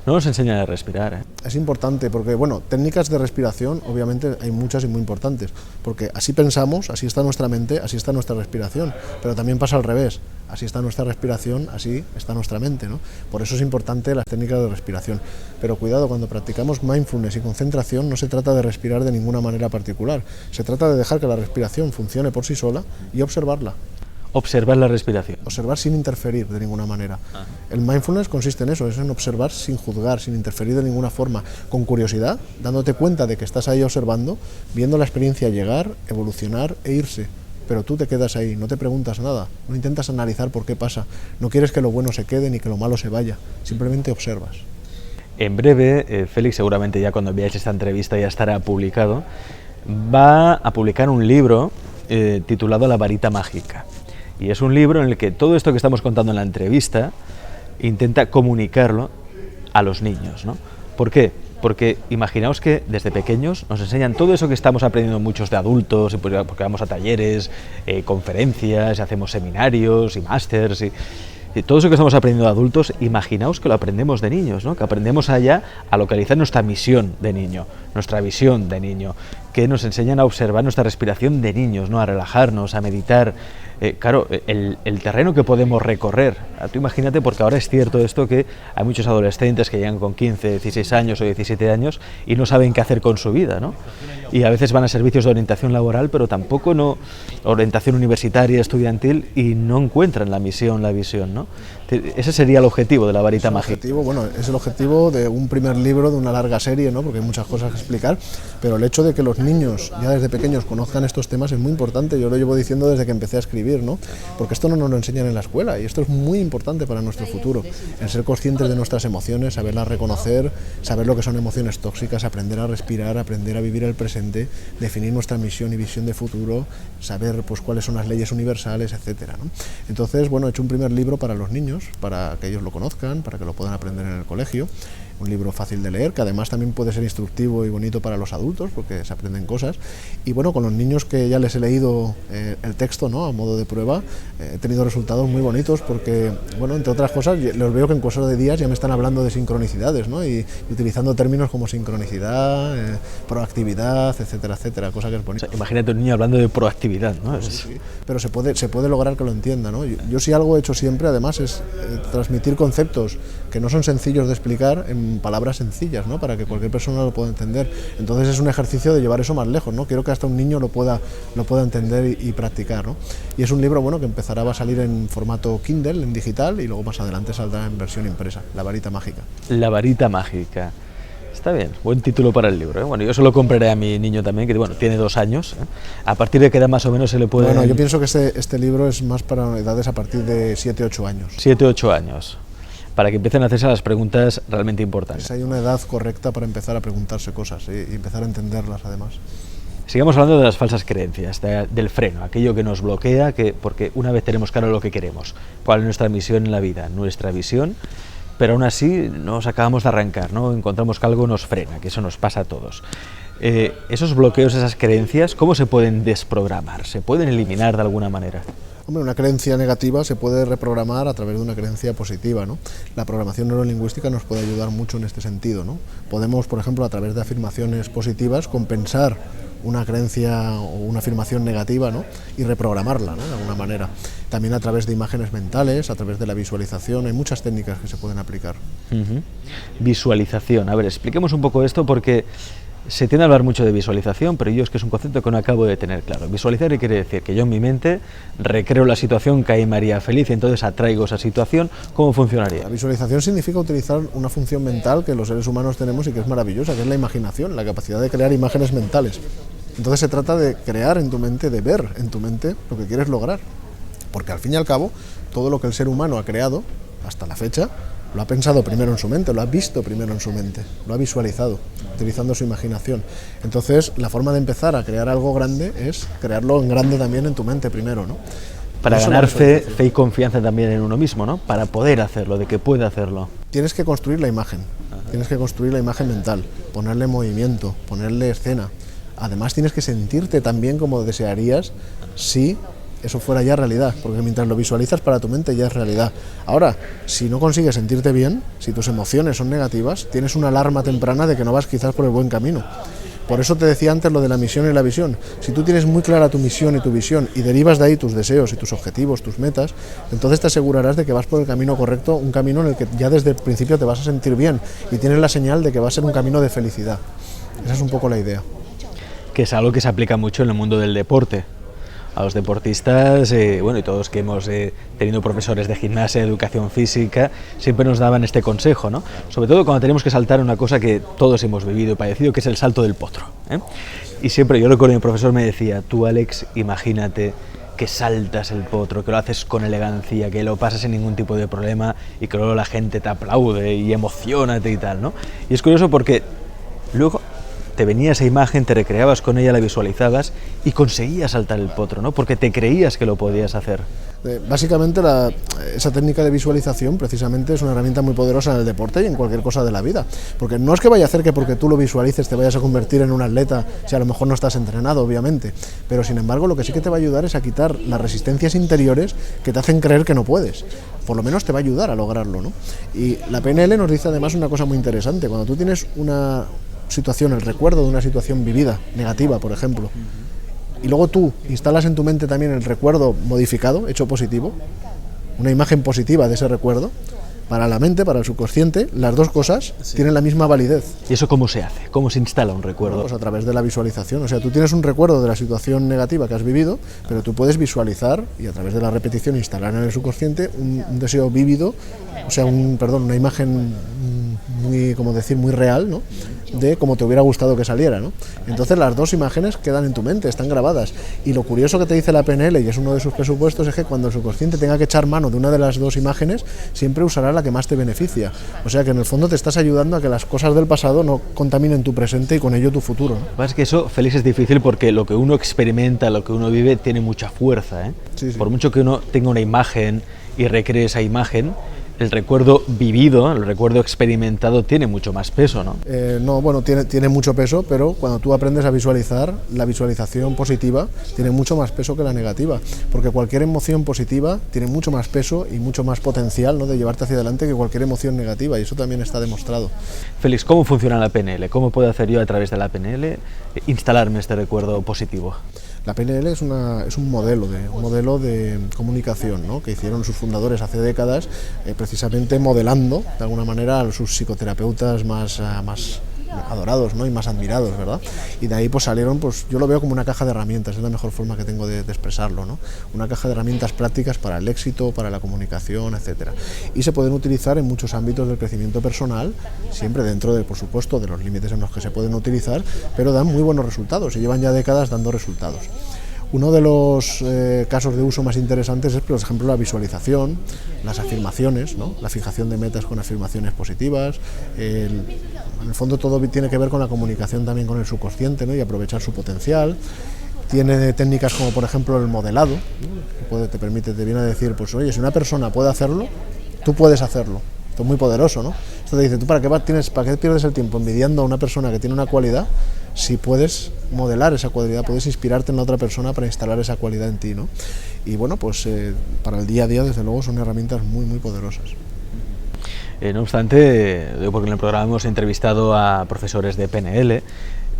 No nos enseñan a respirar, Es importante porque, bueno, técnicas de respiración, obviamente hay muchas y muy importantes, porque así pensamos, así está nuestra mente, así está nuestra respiración, pero también pasa al revés, así está nuestra respiración, así está nuestra mente, ¿no? Por eso es importante las técnicas de respiración. Pero cuidado, cuando practicamos mindfulness y concentración no se trata de respirar de ninguna manera particular, se trata de dejar que la respiración funcione por sí sola y observarla. Observar la respiración. Observar sin interferir de ninguna manera. El mindfulness consiste en eso, es en observar sin juzgar, sin interferir de ninguna forma, con curiosidad, dándote cuenta de que estás ahí observando, viendo la experiencia llegar, evolucionar e irse. Pero tú te quedas ahí, no te preguntas nada, no intentas analizar por qué pasa, no quieres que lo bueno se quede ni que lo malo se vaya, simplemente observas. En breve, Félix, seguramente ya cuando veáis esta entrevista ya estará publicado, va a publicar un libro titulado La varita mágica. Y es un libro en el que todo esto que estamos contando en la entrevista intenta comunicarlo a los niños, ¿no? ¿Por qué? Porque imaginaos que desde pequeños nos enseñan todo eso que estamos aprendiendo muchos de adultos, porque vamos a talleres, conferencias, hacemos seminarios y másters, y todo eso que estamos aprendiendo de adultos, imaginaos que lo aprendemos de niños, ¿no? Que aprendemos allá a localizar nuestra misión de niño, nuestra visión de niño, que nos enseñan a observar nuestra respiración de niños, ¿no? A relajarnos, a meditar. Claro, el terreno que podemos recorrer, tú imagínate, porque ahora es cierto esto que hay muchos adolescentes que llegan con 15, 16 años o 17 años y no saben qué hacer con su vida, ¿no? Y a veces van a servicios de orientación laboral, pero tampoco orientación universitaria, estudiantil, y no encuentran la misión, la visión, ¿no? Ese sería el objetivo de la varita mágica. Bueno, es el objetivo de un primer libro de una larga serie, ¿no? Porque hay muchas cosas que explicar, pero el hecho de que los niños ya desde pequeños conozcan estos temas es muy importante. Yo lo llevo diciendo desde que empecé a escribir, ¿no? Porque esto no nos lo enseñan en la escuela y esto es muy importante para nuestro futuro, el ser conscientes de nuestras emociones, saberlas reconocer, saber lo que son emociones tóxicas, aprender a respirar, aprender a vivir el presente, definir nuestra misión y visión de futuro, saber pues cuáles son las leyes universales, etcétera, ¿no? Entonces, bueno, he hecho un primer libro para los niños, para que ellos lo conozcan, para que lo puedan aprender en el colegio. Un libro fácil de leer, que además también puede ser instructivo y bonito para los adultos, porque se aprenden cosas. Y bueno, con los niños que ya les he leído el texto, ¿no?, a modo de prueba, he tenido resultados muy bonitos, porque, bueno, entre otras cosas, los veo que en cuestión de días ya me están hablando de sincronicidades, ¿no?, y utilizando términos como sincronicidad, proactividad, etcétera, etcétera, cosa que es bonita. O sea, imagínate un niño hablando de proactividad, ¿no? Sí. Pero se puede lograr que lo entienda, ¿no? Yo si algo he hecho siempre, además, es transmitir conceptos que no son sencillos de explicar en palabras sencillas, ¿no?, para que cualquier persona lo pueda entender. Entonces es un ejercicio de llevar eso más lejos, ¿no? Quiero que hasta un niño lo pueda entender y practicar, ¿no? Y es un libro, bueno, que empezará a salir en formato Kindle, en digital, y luego más adelante saldrá en versión impresa, La varita mágica. La varita mágica. Está bien, buen título para el libro, ¿eh? Bueno, yo se lo compraré a mi niño también, que bueno, tiene 2 años, ¿eh? A partir de qué edad más o menos se le puede... Bueno, yo pienso que este libro es más para edades a partir de 7-8 años. 7-8 años. Para que empiecen a hacerse las preguntas realmente importantes. Hay una edad correcta para empezar a preguntarse cosas y empezar a entenderlas, además. Sigamos hablando de las falsas creencias, del freno, aquello que nos bloquea, porque una vez tenemos claro lo que queremos, cuál es nuestra misión en la vida, nuestra visión, pero aún así nos acabamos de arrancar, ¿no? Encontramos que algo nos frena, que eso nos pasa a todos. Esos bloqueos, esas creencias, ¿cómo se pueden desprogramar? ¿Se pueden eliminar de alguna manera? Hombre, una creencia negativa se puede reprogramar a través de una creencia positiva, ¿no? La programación neurolingüística nos puede ayudar mucho en este sentido, ¿no? Podemos, por ejemplo, a través de afirmaciones positivas, compensar una creencia o una afirmación negativa, ¿no? Y reprogramarla, ¿no? De alguna manera. También a través de imágenes mentales, a través de la visualización, hay muchas técnicas que se pueden aplicar. Visualización, a ver, expliquemos un poco esto porque se tiende a hablar mucho de visualización, pero yo es que es un concepto que no acabo de tener claro. Visualizar quiere decir que yo en mi mente recreo la situación que hay María feliz y entonces atraigo esa situación. ¿Cómo funcionaría? La visualización significa utilizar una función mental que los seres humanos tenemos y que es maravillosa, que es la imaginación, la capacidad de crear imágenes mentales. Entonces se trata de crear en tu mente, de ver en tu mente lo que quieres lograr. Porque al fin y al cabo, todo lo que el ser humano ha creado hasta la fecha, lo ha pensado primero en su mente, lo ha visto primero en su mente, lo ha visualizado, utilizando su imaginación. Entonces, la forma de empezar a crear algo grande es crearlo en grande también en tu mente primero, ¿no? Para ganar fe y confianza también en uno mismo, ¿no? Para poder hacerlo, de que puede hacerlo. Tienes que construir la imagen, tienes que construir la imagen mental, ponerle movimiento, ponerle escena. Además, tienes que sentirte tan bien como desearías si eso fuera ya realidad, porque mientras lo visualizas para tu mente ya es realidad. Ahora, si no consigues sentirte bien, si tus emociones son negativas, tienes una alarma temprana de que no vas quizás por el buen camino. Por eso te decía antes lo de la misión y la visión. Si tú tienes muy clara tu misión y tu visión y derivas de ahí tus deseos y tus objetivos, tus metas, entonces te asegurarás de que vas por el camino correcto, un camino en el que ya desde el principio te vas a sentir bien y tienes la señal de que va a ser un camino de felicidad. Esa es un poco la idea. Que es algo que se aplica mucho en el mundo del deporte. A los deportistas, bueno, y todos que hemos tenido profesores de gimnasia, educación física, siempre nos daban este consejo, ¿no? Sobre todo cuando tenemos que saltar una cosa que todos hemos vivido y padecido, que es el salto del potro, ¿eh? Y siempre, yo recuerdo que mi profesor me decía, tú Alex, imagínate que saltas el potro, que lo haces con elegancia, que lo pasas sin ningún tipo de problema y que luego la gente te aplaude y emocionate y tal, ¿no? Y es curioso porque luego te venía esa imagen, te recreabas con ella, la visualizabas y conseguías saltar el potro, ¿no? Porque te creías que lo podías hacer. Básicamente esa técnica de visualización precisamente es una herramienta muy poderosa en el deporte y en cualquier cosa de la vida, porque no es que vaya a hacer que porque tú lo visualices te vayas a convertir en un atleta si a lo mejor no estás entrenado, obviamente, pero sin embargo lo que sí que te va a ayudar es a quitar las resistencias interiores que te hacen creer que no puedes. Por lo menos te va a ayudar a lograrlo, ¿no? Y la PNL nos dice además una cosa muy interesante. Cuando tú tienes una situación, el recuerdo de una situación vivida, negativa, por ejemplo, y luego tú instalas en tu mente también el recuerdo modificado, hecho positivo, una imagen positiva de ese recuerdo, para la mente, para el subconsciente, las dos cosas tienen la misma validez. ¿Y eso cómo se hace? ¿Cómo se instala un recuerdo? Bueno, pues a través de la visualización. O sea, tú tienes un recuerdo de la situación negativa que has vivido, pero tú puedes visualizar y a través de la repetición instalar en el subconsciente un deseo vívido, o sea, una imagen muy, como decir, muy real, ¿no? De cómo te hubiera gustado que saliera, ¿no? Entonces las dos imágenes quedan en tu mente, están grabadas. Y lo curioso que te dice la PNL, y es uno de sus presupuestos, es que cuando el subconsciente tenga que echar mano de una de las dos imágenes, siempre usará la que más te beneficia. O sea que en el fondo te estás ayudando a que las cosas del pasado no contaminen tu presente y con ello tu futuro, ¿no? Lo que pasa es que eso, Félix, es difícil porque lo que uno experimenta, lo que uno vive, tiene mucha fuerza, ¿eh? Sí, sí. Por mucho que uno tenga una imagen y recree esa imagen, el recuerdo vivido, el recuerdo experimentado tiene mucho más peso, ¿no? No, bueno, tiene mucho peso, pero cuando tú aprendes a visualizar, la visualización positiva tiene mucho más peso que la negativa, porque cualquier emoción positiva tiene mucho más peso y mucho más potencial, ¿no?, de llevarte hacia adelante que cualquier emoción negativa, y eso también está demostrado. Félix, ¿cómo funciona la PNL? ¿Cómo puedo hacer yo a través de la PNL instalarme este recuerdo positivo? La PNL es un modelo de comunicación, ¿no?, que hicieron sus fundadores hace décadas, precisamente modelando de alguna manera a sus psicoterapeutas más adorados, ¿no?, y más admirados, ¿verdad? Y de ahí pues salieron, pues yo lo veo como una caja de herramientas, es la mejor forma que tengo de expresarlo, ¿no? Una caja de herramientas prácticas para el éxito, para la comunicación, etcétera. Y se pueden utilizar en muchos ámbitos del crecimiento personal, siempre dentro de, por supuesto, de los límites en los que se pueden utilizar, pero dan muy buenos resultados y llevan ya décadas dando resultados. Uno de los casos de uso más interesantes es, por ejemplo, la visualización, las afirmaciones, ¿no? La fijación de metas con afirmaciones positivas. En el fondo todo tiene que ver con la comunicación también con el subconsciente, ¿no? Y aprovechar su potencial. Tiene técnicas como, por ejemplo, el modelado, ¿no? Te viene a decir, pues oye, si una persona puede hacerlo, tú puedes hacerlo. Esto es muy poderoso, ¿no? Esto te dice, ¿tú para qué pierdes el tiempo envidiando a una persona que tiene una cualidad si puedes modelar esa cualidad, puedes inspirarte en la otra persona para instalar esa cualidad en ti, ¿no? Y bueno, pues para el día a día, desde luego, son herramientas muy, muy poderosas. No obstante, porque en el programa hemos entrevistado a profesores de PNL,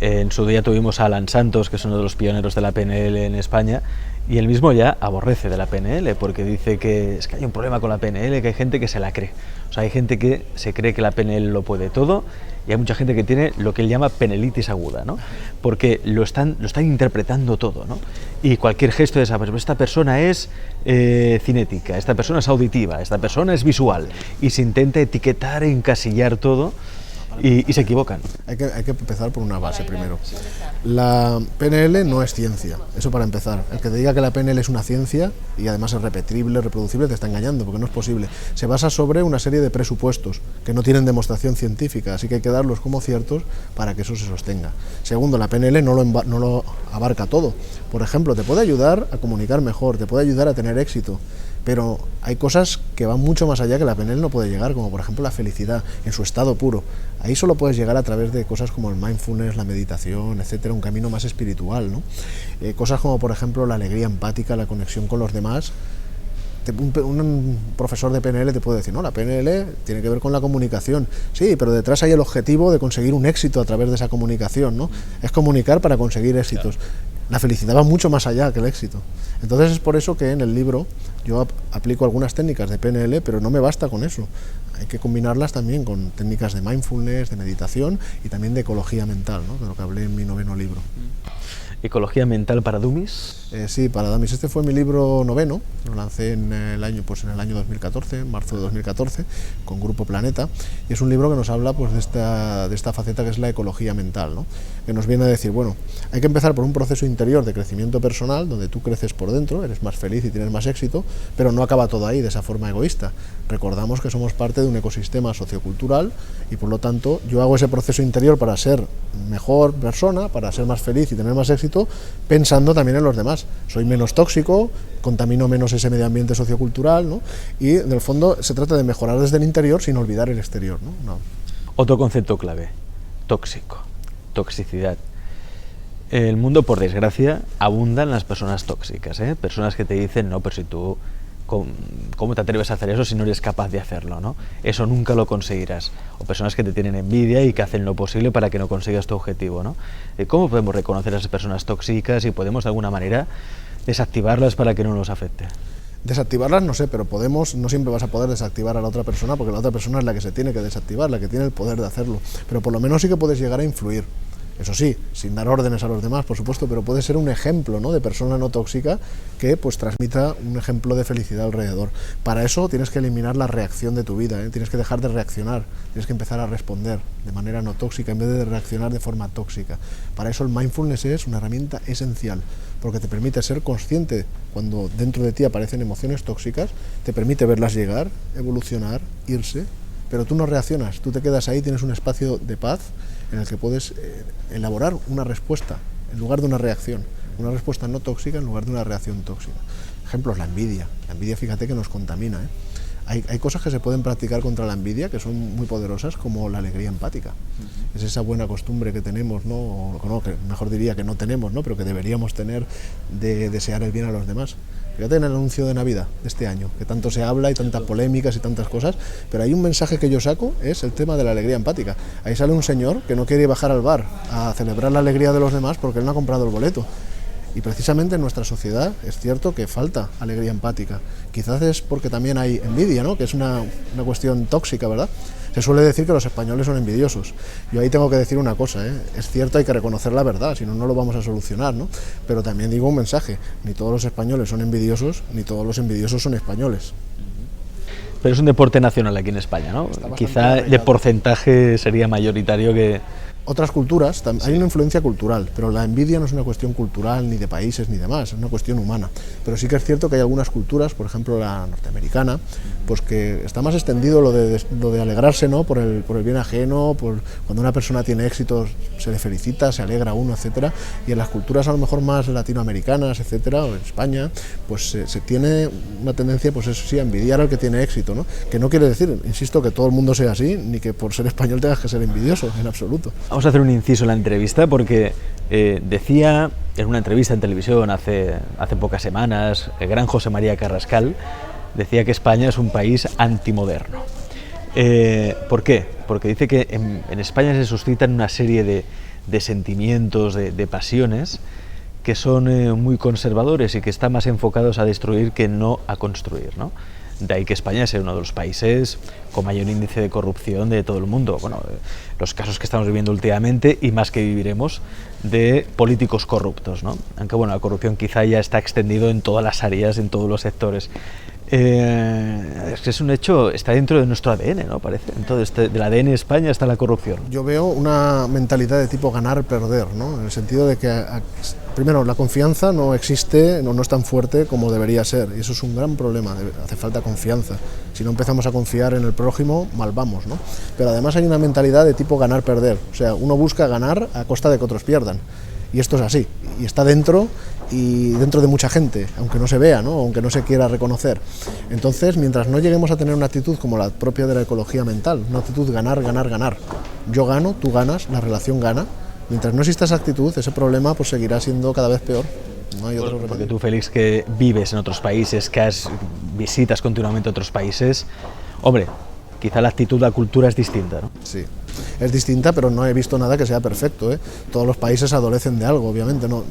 en su día tuvimos a Alan Santos, que es uno de los pioneros de la PNL en España, y él mismo ya aborrece de la PNL, porque dice que es que hay un problema con la PNL, que hay gente que se la cree. O sea, hay gente que se cree que la PNL lo puede todo, y hay mucha gente que tiene lo que él llama penelitis aguda, ¿no? Porque lo están interpretando todo, ¿no? Y cualquier gesto de esta persona es cinética, esta persona es auditiva, esta persona es visual, y se intenta etiquetar e encasillar todo, y se equivocan. Hay que empezar por una base primero. La PNL no es ciencia, eso para empezar. El que te diga que la PNL es una ciencia y además es repetible, reproducible, te está engañando, porque no es posible. Se basa sobre una serie de presupuestos que no tienen demostración científica, así que hay que darlos como ciertos para que eso se sostenga. Segundo, la PNL no lo abarca todo. Por ejemplo, te puede ayudar a comunicar mejor, te puede ayudar a tener éxito, pero hay cosas que van mucho más allá que la PNL no puede llegar, como por ejemplo la felicidad en su estado puro. Ahí solo puedes llegar a través de cosas como el mindfulness, la meditación, etcétera, un camino más espiritual, ¿no? Cosas como por ejemplo la alegría empática, la conexión con los demás. Un profesor de PNL te puede decir, no, la PNL tiene que ver con la comunicación. Sí, pero detrás hay el objetivo de conseguir un éxito a través de esa comunicación, ¿no? Es comunicar para conseguir éxitos. La felicidad va mucho más allá que el éxito. Entonces es por eso que en el libro yo aplico algunas técnicas de PNL, pero no me basta con eso. Hay que combinarlas también con técnicas de mindfulness, de meditación y también de ecología mental, ¿no? De lo que hablé en mi 9º libro. ¿Ecología mental para dummies? Sí, para dummies. Este fue mi libro 9º, lo lancé en el año 2014, en marzo de 2014, con Grupo Planeta, y es un libro que nos habla pues de esta faceta que es la ecología mental, ¿no? Que nos viene a decir, bueno, hay que empezar por un proceso interior de crecimiento personal, donde tú creces por dentro, eres más feliz y tienes más éxito, pero no acaba todo ahí de esa forma egoísta. Recordamos que somos parte de un ecosistema sociocultural y por lo tanto yo hago ese proceso interior para ser mejor persona, para ser más feliz y tener más éxito, pensando también en los demás. Soy menos tóxico, contamino menos ese medio ambiente sociocultural, ¿no? Y en el fondo se trata de mejorar desde el interior sin olvidar el exterior, ¿no? Otro concepto clave, tóxico, toxicidad. El mundo, por desgracia, abundan las personas tóxicas, ¿eh? Personas que te dicen, no, pero si tú, ¿cómo te atreves a hacer eso si no eres capaz de hacerlo, ¿no? Eso nunca lo conseguirás. O personas que te tienen envidia y que hacen lo posible para que no consigas tu objetivo, ¿no? ¿Cómo podemos reconocer a esas personas tóxicas y podemos de alguna manera desactivarlas para que no nos afecte? Desactivarlas no sé, pero no siempre vas a poder desactivar a la otra persona, porque la otra persona es la que se tiene que desactivar, la que tiene el poder de hacerlo. Pero por lo menos sí que puedes llegar a influir. Eso sí, sin dar órdenes a los demás, por supuesto, pero puede ser un ejemplo, ¿no?, de persona no tóxica que pues transmita un ejemplo de felicidad alrededor. Para eso tienes que eliminar la reacción de tu vida, ¿eh? Tienes que dejar de reaccionar, tienes que empezar a responder de manera no tóxica en vez de reaccionar de forma tóxica. Para eso el mindfulness es una herramienta esencial, porque te permite ser consciente cuando dentro de ti aparecen emociones tóxicas, te permite verlas llegar, evolucionar, irse, pero tú no reaccionas, tú te quedas ahí, tienes un espacio de paz en el que puedes elaborar una respuesta en lugar de una reacción, una respuesta no tóxica en lugar de una reacción tóxica. Ejemplos, la envidia, fíjate que nos contamina, ¿eh? Hay cosas que se pueden practicar contra la envidia que son muy poderosas, como la alegría empática. Es esa buena costumbre que tenemos, ¿no? O que mejor diría que no tenemos, ¿no?, pero que deberíamos tener, de desear el bien a los demás. Fíjate en el anuncio de Navidad de este año, que tanto se habla y tantas polémicas y tantas cosas, pero hay un mensaje que yo saco, es el tema de la alegría empática. Ahí sale un señor que no quiere bajar al bar a celebrar la alegría de los demás porque él no ha comprado el boleto. Y precisamente en nuestra sociedad es cierto que falta alegría empática. Quizás es porque también hay envidia, ¿no?, que es una cuestión tóxica, ¿verdad? Se suele decir que los españoles son envidiosos. Yo ahí tengo que decir una cosa, ¿eh? Es cierto, hay que reconocer la verdad, si no, no lo vamos a solucionar, ¿no? Pero también digo un mensaje, ni todos los españoles son envidiosos, ni todos los envidiosos son españoles. Pero es un deporte nacional aquí en España, ¿no? Quizá de porcentaje sería mayoritario que otras culturas, hay una influencia cultural, pero la envidia no es una cuestión cultural ni de países ni demás, es una cuestión humana. Pero sí que es cierto que hay algunas culturas, por ejemplo la norteamericana, pues que está más extendido lo de alegrarse, ¿no? por el bien ajeno, cuando una persona tiene éxito se le felicita, se alegra uno, etcétera. Y en las culturas a lo mejor más latinoamericanas, etcétera, o en España, pues se tiene una tendencia, pues eso sí, a envidiar al que tiene éxito, ¿no? Que no quiere decir, insisto, que todo el mundo sea así, ni que por ser español tengas que ser envidioso, en absoluto. Vamos a hacer un inciso en la entrevista porque decía en una entrevista en televisión hace pocas semanas, el gran José María Carrascal decía que España es un país antimoderno. ¿Por qué? Porque dice que en España se suscitan una serie de sentimientos, de pasiones que son muy conservadores y que están más enfocados a destruir que no a construir, ¿no? De ahí que España sea uno de los países con mayor índice de corrupción de todo el mundo. Bueno, los casos que estamos viviendo últimamente y más que viviremos de políticos corruptos, ¿no? Aunque bueno, la corrupción quizá ya está extendido en todas las áreas, en todos los sectores. Es que es un hecho, está dentro de nuestro ADN, ¿no? Parece. Entonces, del ADN de España está la corrupción. Yo veo una mentalidad de tipo ganar-perder, ¿no? En el sentido de que, primero, la confianza no existe, no es tan fuerte como debería ser, y eso es un gran problema, hace falta confianza. Si no empezamos a confiar en el prójimo, mal vamos, ¿no? Pero además hay una mentalidad de tipo ganar-perder, o sea, uno busca ganar a costa de que otros pierdan. Y esto es así, y está dentro de mucha gente, aunque no se vea, ¿no? Aunque no se quiera reconocer. Entonces, mientras no lleguemos a tener una actitud como la propia de la ecología mental, una actitud ganar, ganar, ganar, yo gano, tú ganas, la relación gana, mientras no exista esa actitud, ese problema pues seguirá siendo cada vez peor. No hay otro remedio. Porque tú, Félix, que vives en otros países, que visitas continuamente otros países, hombre, quizá la actitud, la cultura es distinta, ¿no? Sí, es distinta, pero no he visto nada que sea perfecto, ¿eh? Todos los países adolecen de algo, obviamente. No,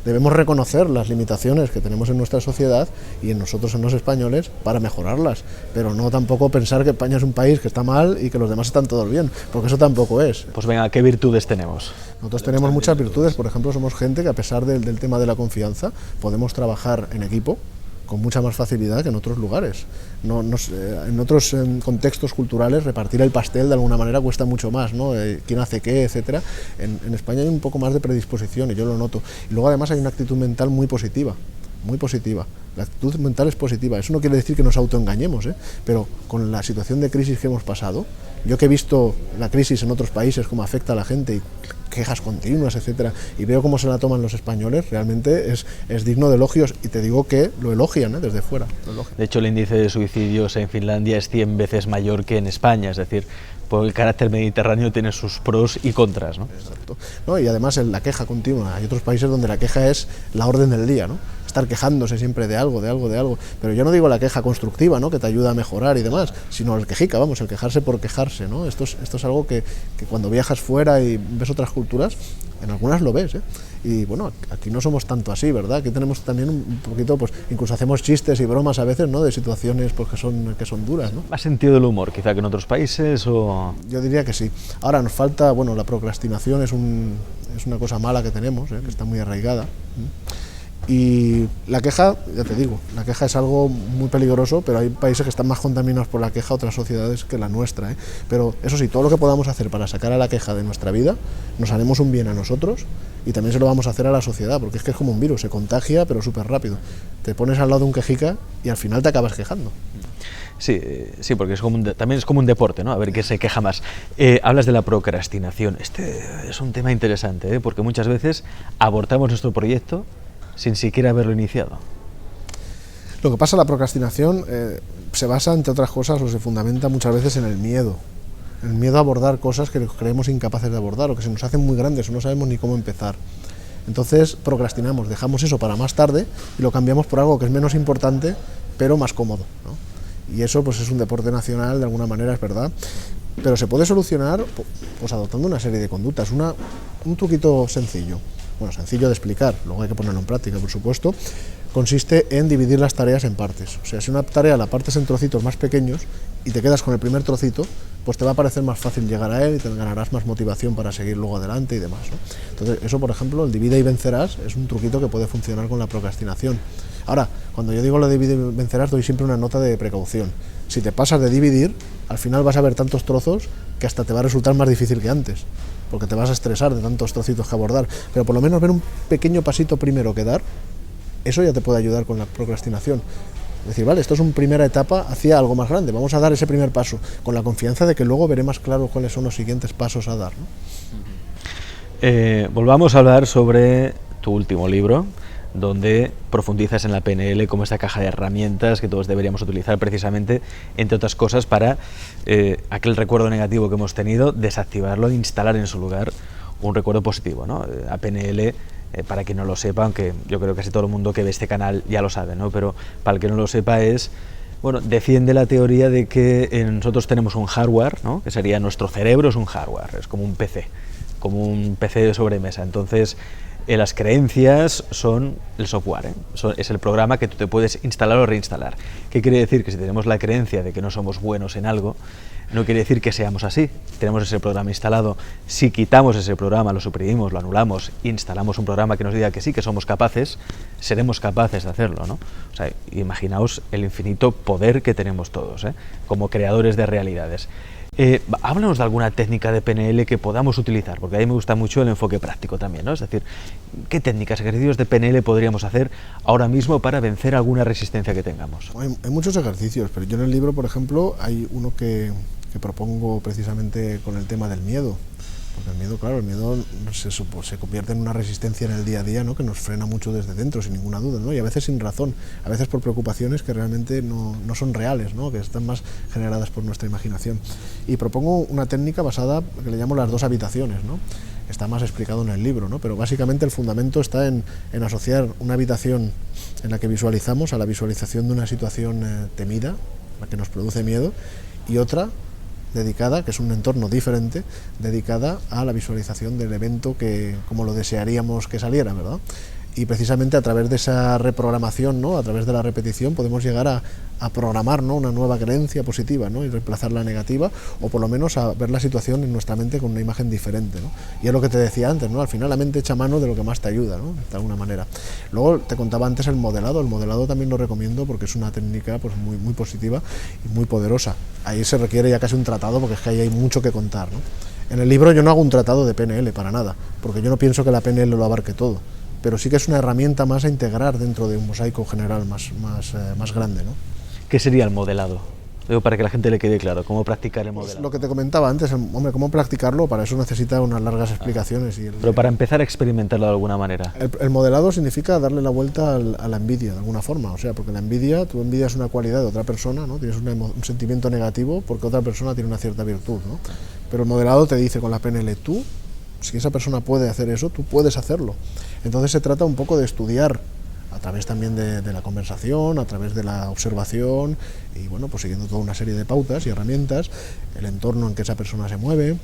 debemos reconocer las limitaciones que tenemos en nuestra sociedad y en nosotros, en los españoles, para mejorarlas. Pero no tampoco pensar que España es un país que está mal y que los demás están todos bien, porque eso tampoco es. Pues venga, ¿qué virtudes tenemos? Nosotros tenemos muchas virtudes, por ejemplo, somos gente que a pesar del tema de la confianza, podemos trabajar en equipo con mucha más facilidad que en otros lugares. En otros contextos culturales repartir el pastel de alguna manera cuesta mucho más, ¿no? Quién hace qué, etcétera. En España hay un poco más de predisposición y yo lo noto. Y luego además hay una actitud mental muy positiva, muy positiva. La actitud mental es positiva. Eso no quiere decir que nos autoengañemos, pero con la situación de crisis que hemos pasado, yo que he visto la crisis en otros países, cómo afecta a la gente y quejas continuas, etcétera, y veo cómo se la toman los españoles, realmente es digno de elogios, y te digo que lo elogian, desde fuera. De hecho, el índice de suicidios en Finlandia es 100 veces mayor que en España, es decir, por el carácter mediterráneo tiene sus pros y contras, ¿no? Exacto. No, y además la queja continua. Hay otros países donde la queja es la orden del día, ¿no? Estar quejándose siempre de algo, pero yo no digo la queja constructiva, ¿no? Que te ayuda a mejorar y demás, sino el quejica, vamos, el quejarse por quejarse, ¿no? Esto es algo que cuando viajas fuera y ves otras culturas, en algunas lo ves, y bueno, aquí no somos tanto así, ¿verdad? Aquí tenemos también un poquito, pues incluso hacemos chistes y bromas a veces, ¿no? De situaciones pues que son duras, ¿no? ¿Más sentido del humor quizá que en otros países o...? Yo diría que sí. Ahora nos falta, bueno, la procrastinación es una cosa mala que tenemos, que está muy arraigada. Y la queja, ya te digo, la queja es algo muy peligroso, pero hay países que están más contaminados por la queja, otras sociedades que la nuestra, Pero eso sí, todo lo que podamos hacer para sacar a la queja de nuestra vida, nos haremos un bien a nosotros y también se lo vamos a hacer a la sociedad, porque es que es como un virus, se contagia pero súper rápido. Te pones al lado de un quejica y al final te acabas quejando. Sí, porque también es como un deporte, ¿no? A ver qué se queja más. Hablas de la procrastinación. Este es un tema interesante, porque muchas veces abortamos nuestro proyecto sin siquiera haberlo iniciado. Lo que pasa, la procrastinación se basa, entre otras cosas, o se fundamenta muchas veces en el miedo a abordar cosas que creemos incapaces de abordar o que se nos hacen muy grandes o no sabemos ni cómo empezar. Entonces procrastinamos, dejamos eso para más tarde y lo cambiamos por algo que es menos importante pero más cómodo, ¿no? Y eso pues es un deporte nacional de alguna manera, es verdad, pero se puede solucionar pues adoptando una serie de conductas. Un truquito sencillo, bueno, sencillo de explicar, luego hay que ponerlo en práctica, por supuesto, consiste en dividir las tareas en partes. O sea, si una tarea la partes en trocitos más pequeños y te quedas con el primer trocito, pues te va a parecer más fácil llegar a él y te ganarás más motivación para seguir luego adelante y demás, ¿no? Entonces, eso, por ejemplo, el divide y vencerás es un truquito que puede funcionar con la procrastinación. Ahora, cuando yo digo lo de divide y vencerás, doy siempre una nota de precaución. Si te pasas de dividir, al final vas a ver tantos trozos que hasta te va a resultar más difícil que antes. porque te vas a estresar de tantos trocitos que abordar, pero por lo menos ver un pequeño pasito primero que dar, eso ya te puede ayudar con la procrastinación. Es decir, vale, esto es una primera etapa hacia algo más grande, vamos a dar ese primer paso, con la confianza de que luego veré más claro cuáles son los siguientes pasos a dar, ¿no? Volvamos a hablar sobre tu último libro, donde profundizas en la PNL como esta caja de herramientas que todos deberíamos utilizar precisamente, entre otras cosas, para aquel recuerdo negativo que hemos tenido, desactivarlo e instalar en su lugar un recuerdo positivo, ¿no? La PNL, para quien no lo sepa, aunque yo creo que casi todo el mundo que ve este canal ya lo sabe, ¿no? Pero para el que no lo sepa es, bueno, defiende la teoría de que nosotros tenemos un hardware, ¿no? Que sería nuestro cerebro, es un hardware, es como un PC de sobremesa. Entonces, las creencias son el software, es el programa que tú te puedes instalar o reinstalar. ¿Qué quiere decir? Que si tenemos la creencia de que no somos buenos en algo, no quiere decir que seamos así. Tenemos ese programa instalado. Si quitamos ese programa, lo suprimimos, lo anulamos, instalamos un programa que nos diga que sí, que somos capaces, seremos capaces de hacerlo, ¿no? O sea, imaginaos el infinito poder que tenemos todos, como creadores de realidades. Háblanos de alguna técnica de PNL que podamos utilizar, porque a mí me gusta mucho el enfoque práctico también, ¿no? Es decir, ¿qué técnicas, ejercicios de PNL podríamos hacer ahora mismo para vencer alguna resistencia que tengamos? Hay muchos ejercicios, pero yo en el libro, por ejemplo, hay uno que propongo precisamente con el tema del miedo. Porque el miedo, claro, el miedo se convierte en una resistencia en el día a día, ¿no? Que nos frena mucho desde dentro, sin ninguna duda, ¿no? Y a veces sin razón, a veces por preocupaciones que realmente no son reales, ¿no? Que están más generadas por nuestra imaginación. Y propongo una técnica basada, que le llamo las 2 habitaciones, ¿no? Está más explicado en el libro, ¿no? Pero básicamente el fundamento está en asociar una habitación en la que visualizamos a la visualización de una situación temida, la que nos produce miedo, y otra dedicada, que es un entorno diferente, dedicada a la visualización del evento que como lo desearíamos que saliera, ¿verdad? Y precisamente a través de esa reprogramación, ¿no? A través de la repetición podemos llegar a programar, ¿no? Una nueva creencia positiva, ¿no? Y reemplazar la negativa, o por lo menos a ver la situación en nuestra mente con una imagen diferente, ¿no? Y es lo que te decía antes, ¿no? Al final la mente echa mano de lo que más te ayuda, ¿no? De alguna manera. Luego te contaba antes el modelado también lo recomiendo porque es una técnica pues muy, muy positiva y muy poderosa. Ahí se requiere ya casi un tratado porque es que ahí hay mucho que contar, ¿no? En el libro yo no hago un tratado de PNL para nada, porque yo no pienso que la PNL lo abarque todo, pero sí que es una herramienta más a integrar dentro de un mosaico general más grande, ¿no? ¿Qué sería el modelado? Digo, para que la gente le quede claro, ¿cómo practicar el modelado? Pues lo que te comentaba antes, hombre, ¿cómo practicarlo? Para eso necesita unas largas explicaciones. Pero para empezar a experimentarlo de alguna manera. El modelado significa darle la vuelta a la envidia, de alguna forma. O sea, porque la envidia, tú envidias una cualidad de otra persona, ¿no? Tienes un sentimiento negativo porque otra persona tiene una cierta virtud, ¿no? Pero el modelado te dice con la PNL, tú, si esa persona puede hacer eso, tú puedes hacerlo. Entonces se trata un poco de estudiar a través también de la conversación, a través de la observación y bueno, pues siguiendo toda una serie de pautas y herramientas, el entorno en que esa persona se mueve,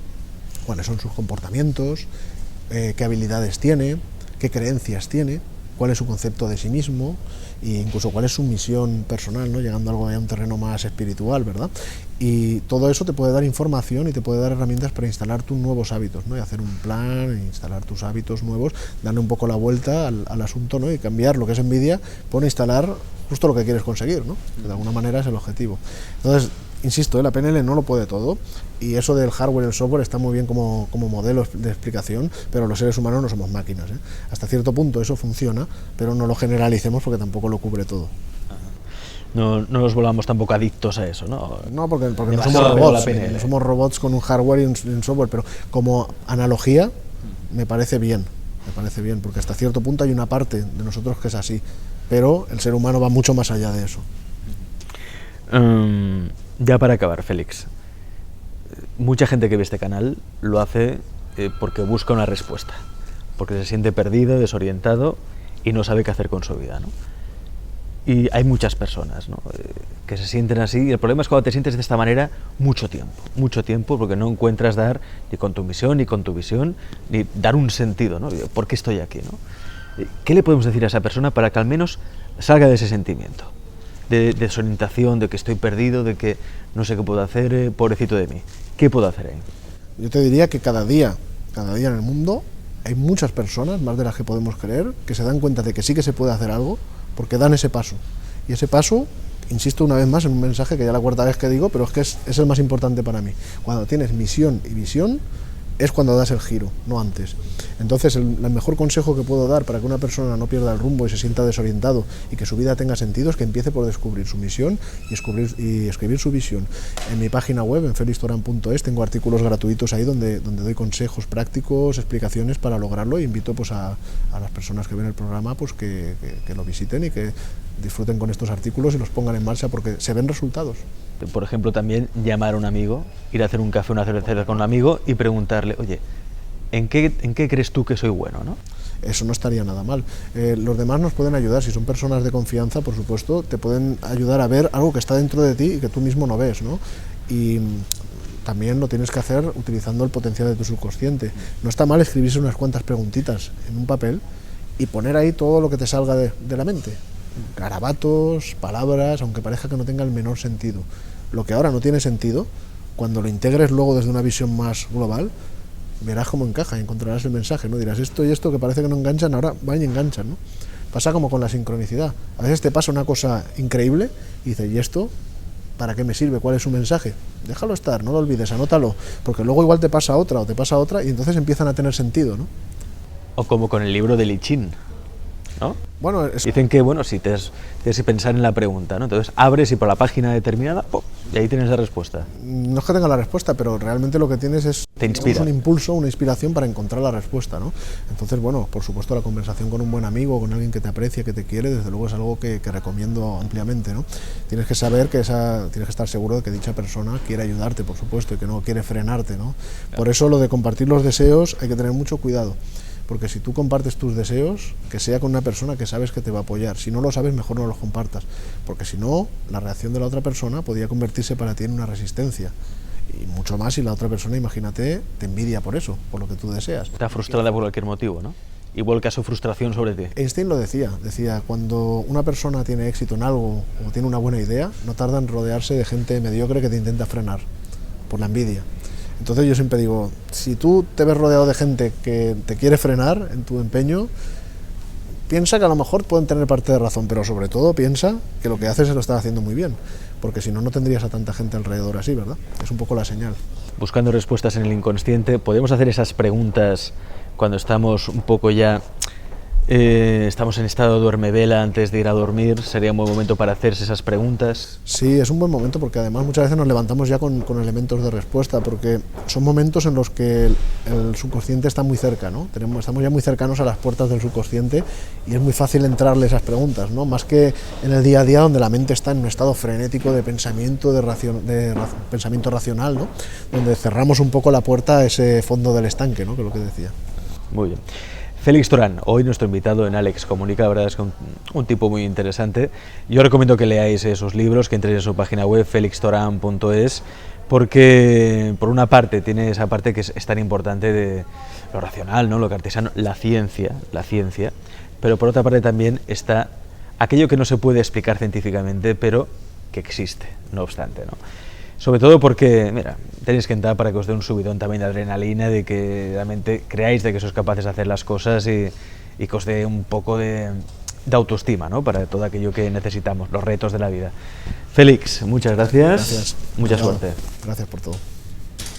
cuáles son sus comportamientos, qué habilidades tiene, qué creencias tiene, cuál es su concepto de sí mismo e incluso cuál es su misión personal, ¿no? Llegando a un terreno más espiritual, ¿verdad? Y todo eso te puede dar información y te puede dar herramientas para instalar tus nuevos hábitos, ¿no? Y hacer un plan, instalar tus hábitos nuevos, darle un poco la vuelta al asunto, ¿no? Y cambiar lo que es envidia por instalar justo lo que quieres conseguir, ¿no? Que de alguna manera es el objetivo. Entonces, insisto, la PNL no lo puede todo y eso del hardware y el software está muy bien como modelo de explicación, pero los seres humanos no somos máquinas, ¿eh? Hasta cierto punto eso funciona, pero no lo generalicemos porque tampoco lo cubre todo. No nos volvamos tampoco adictos a eso, ¿no? No, porque no somos robots, no somos robots con un hardware y un software, pero como analogía me parece bien, porque hasta cierto punto hay una parte de nosotros que es así, pero el ser humano va mucho más allá de eso. Ya para acabar, Félix, mucha gente que ve este canal lo hace porque busca una respuesta, porque se siente perdido, desorientado y no sabe qué hacer con su vida, ¿no? Y hay muchas personas, ¿no? Que se sienten así, y el problema es cuando te sientes de esta manera mucho tiempo, porque no encuentras dar ni con tu misión, ni con tu visión, ni dar un sentido, ¿no? ¿Por qué estoy aquí, no? ¿Qué le podemos decir a esa persona para que al menos salga de ese sentimiento? De desorientación, de que estoy perdido, de que no sé qué puedo hacer, pobrecito de mí. ¿Qué puedo hacer ahí? Yo te diría que cada día en el mundo hay muchas personas, más de las que podemos creer, que se dan cuenta de que sí que se puede hacer algo, porque dan ese paso. Y ese paso, insisto una vez más en un mensaje que ya la cuarta vez que digo, pero es que es el más importante para mí. Cuando tienes misión y visión, es cuando das el giro, no antes. Entonces, el mejor consejo que puedo dar para que una persona no pierda el rumbo y se sienta desorientado y que su vida tenga sentido es que empiece por descubrir su misión y escribir su visión. En mi página web, en felixtoran.es, tengo artículos gratuitos ahí donde doy consejos prácticos, explicaciones para lograrlo, e invito pues a las personas que ven el programa pues que lo visiten y que disfruten con estos artículos y los pongan en marcha, porque se ven resultados. Por ejemplo, también llamar a un amigo, ir a hacer un café, una cerveza con un amigo y preguntarle, oye, ¿en qué crees tú que soy bueno, ¿no? Eso no estaría nada mal. Los demás nos pueden ayudar, si son personas de confianza, por supuesto, te pueden ayudar a ver algo que está dentro de ti y que tú mismo no ves, ¿no? Y también lo tienes que hacer utilizando el potencial de tu subconsciente. No está mal escribirse unas cuantas preguntitas en un papel y poner ahí todo lo que te salga de la mente. Garabatos, palabras, aunque parezca que no tenga el menor sentido. Lo que ahora no tiene sentido, cuando lo integres luego desde una visión más global, verás cómo encaja y encontrarás el mensaje, ¿no? Dirás, esto y esto que parece que no enganchan, ahora van y enganchan, ¿no? Pasa como con la sincronicidad. A veces te pasa una cosa increíble y dices, ¿y esto para qué me sirve? ¿Cuál es su mensaje? Déjalo estar, no lo olvides, anótalo, porque luego igual te pasa otra o te pasa otra y entonces empiezan a tener sentido, ¿no? O como con el libro de I Ching, ¿no? Bueno, dicen que, bueno, si tienes que pensar en la pregunta, ¿no? Entonces abres y por la página determinada, ¡pum!, y ahí tienes la respuesta. No es que tenga la respuesta, pero realmente lo que tienes es te inspira. Un impulso, una inspiración para encontrar la respuesta, ¿no? Entonces, bueno, por supuesto la conversación con un buen amigo, con alguien que te aprecia, que te quiere, desde luego es algo que recomiendo ampliamente, ¿no? Tienes que saber que tienes que estar seguro de que dicha persona quiere ayudarte, por supuesto, y que no quiere frenarte, ¿no? Claro. Por eso lo de compartir los deseos hay que tener mucho cuidado. Porque si tú compartes tus deseos, que sea con una persona que sabes que te va a apoyar. Si no lo sabes, mejor no los compartas. Porque si no, la reacción de la otra persona podría convertirse para ti en una resistencia. Y mucho más si la otra persona, imagínate, te envidia por eso, por lo que tú deseas. Está frustrada por cualquier motivo, ¿no? Y vuelca su frustración sobre ti. Einstein lo decía, cuando una persona tiene éxito en algo o tiene una buena idea, no tarda en rodearse de gente mediocre que te intenta frenar, por la envidia. Entonces yo siempre digo, si tú te ves rodeado de gente que te quiere frenar en tu empeño, piensa que a lo mejor pueden tener parte de razón, pero sobre todo piensa que lo que haces se lo estás haciendo muy bien, porque si no, no tendrías a tanta gente alrededor así, ¿verdad? Es un poco la señal. Buscando respuestas en el inconsciente, ¿podemos hacer esas preguntas cuando estamos un poco ya... estamos en estado de duermevela antes de ir a dormir? ¿Sería un buen momento para hacerse esas preguntas? Sí, es un buen momento, porque además muchas veces nos levantamos ya con elementos de respuesta, porque son momentos en los que el subconsciente está muy cerca, ¿no? Estamos ya muy cercanos a las puertas del subconsciente y es muy fácil entrarle esas preguntas, ¿no? Más que en el día a día, donde la mente está en un estado frenético de pensamiento, pensamiento racional, ¿no? Donde cerramos un poco la puerta a ese fondo del estanque, ¿no? Que es lo que decía. Muy bien. Félix Torán, hoy nuestro invitado en Alex Comunica, la verdad es que un tipo muy interesante. Yo recomiendo que leáis esos libros, que entréis en su página web, felixtoran.es, porque por una parte tiene esa parte que es tan importante de lo racional, ¿no?, lo cartesiano, la ciencia, pero por otra parte también está aquello que no se puede explicar científicamente, pero que existe, no obstante, ¿no? Sobre todo porque, mira, tenéis que entrar para que os dé un subidón también de adrenalina, de que realmente creáis de que sois capaces de hacer las cosas y que os dé un poco de autoestima, ¿no?, para todo aquello que necesitamos, los retos de la vida. Félix, muchas gracias. Gracias. Mucha suerte. Gracias por todo.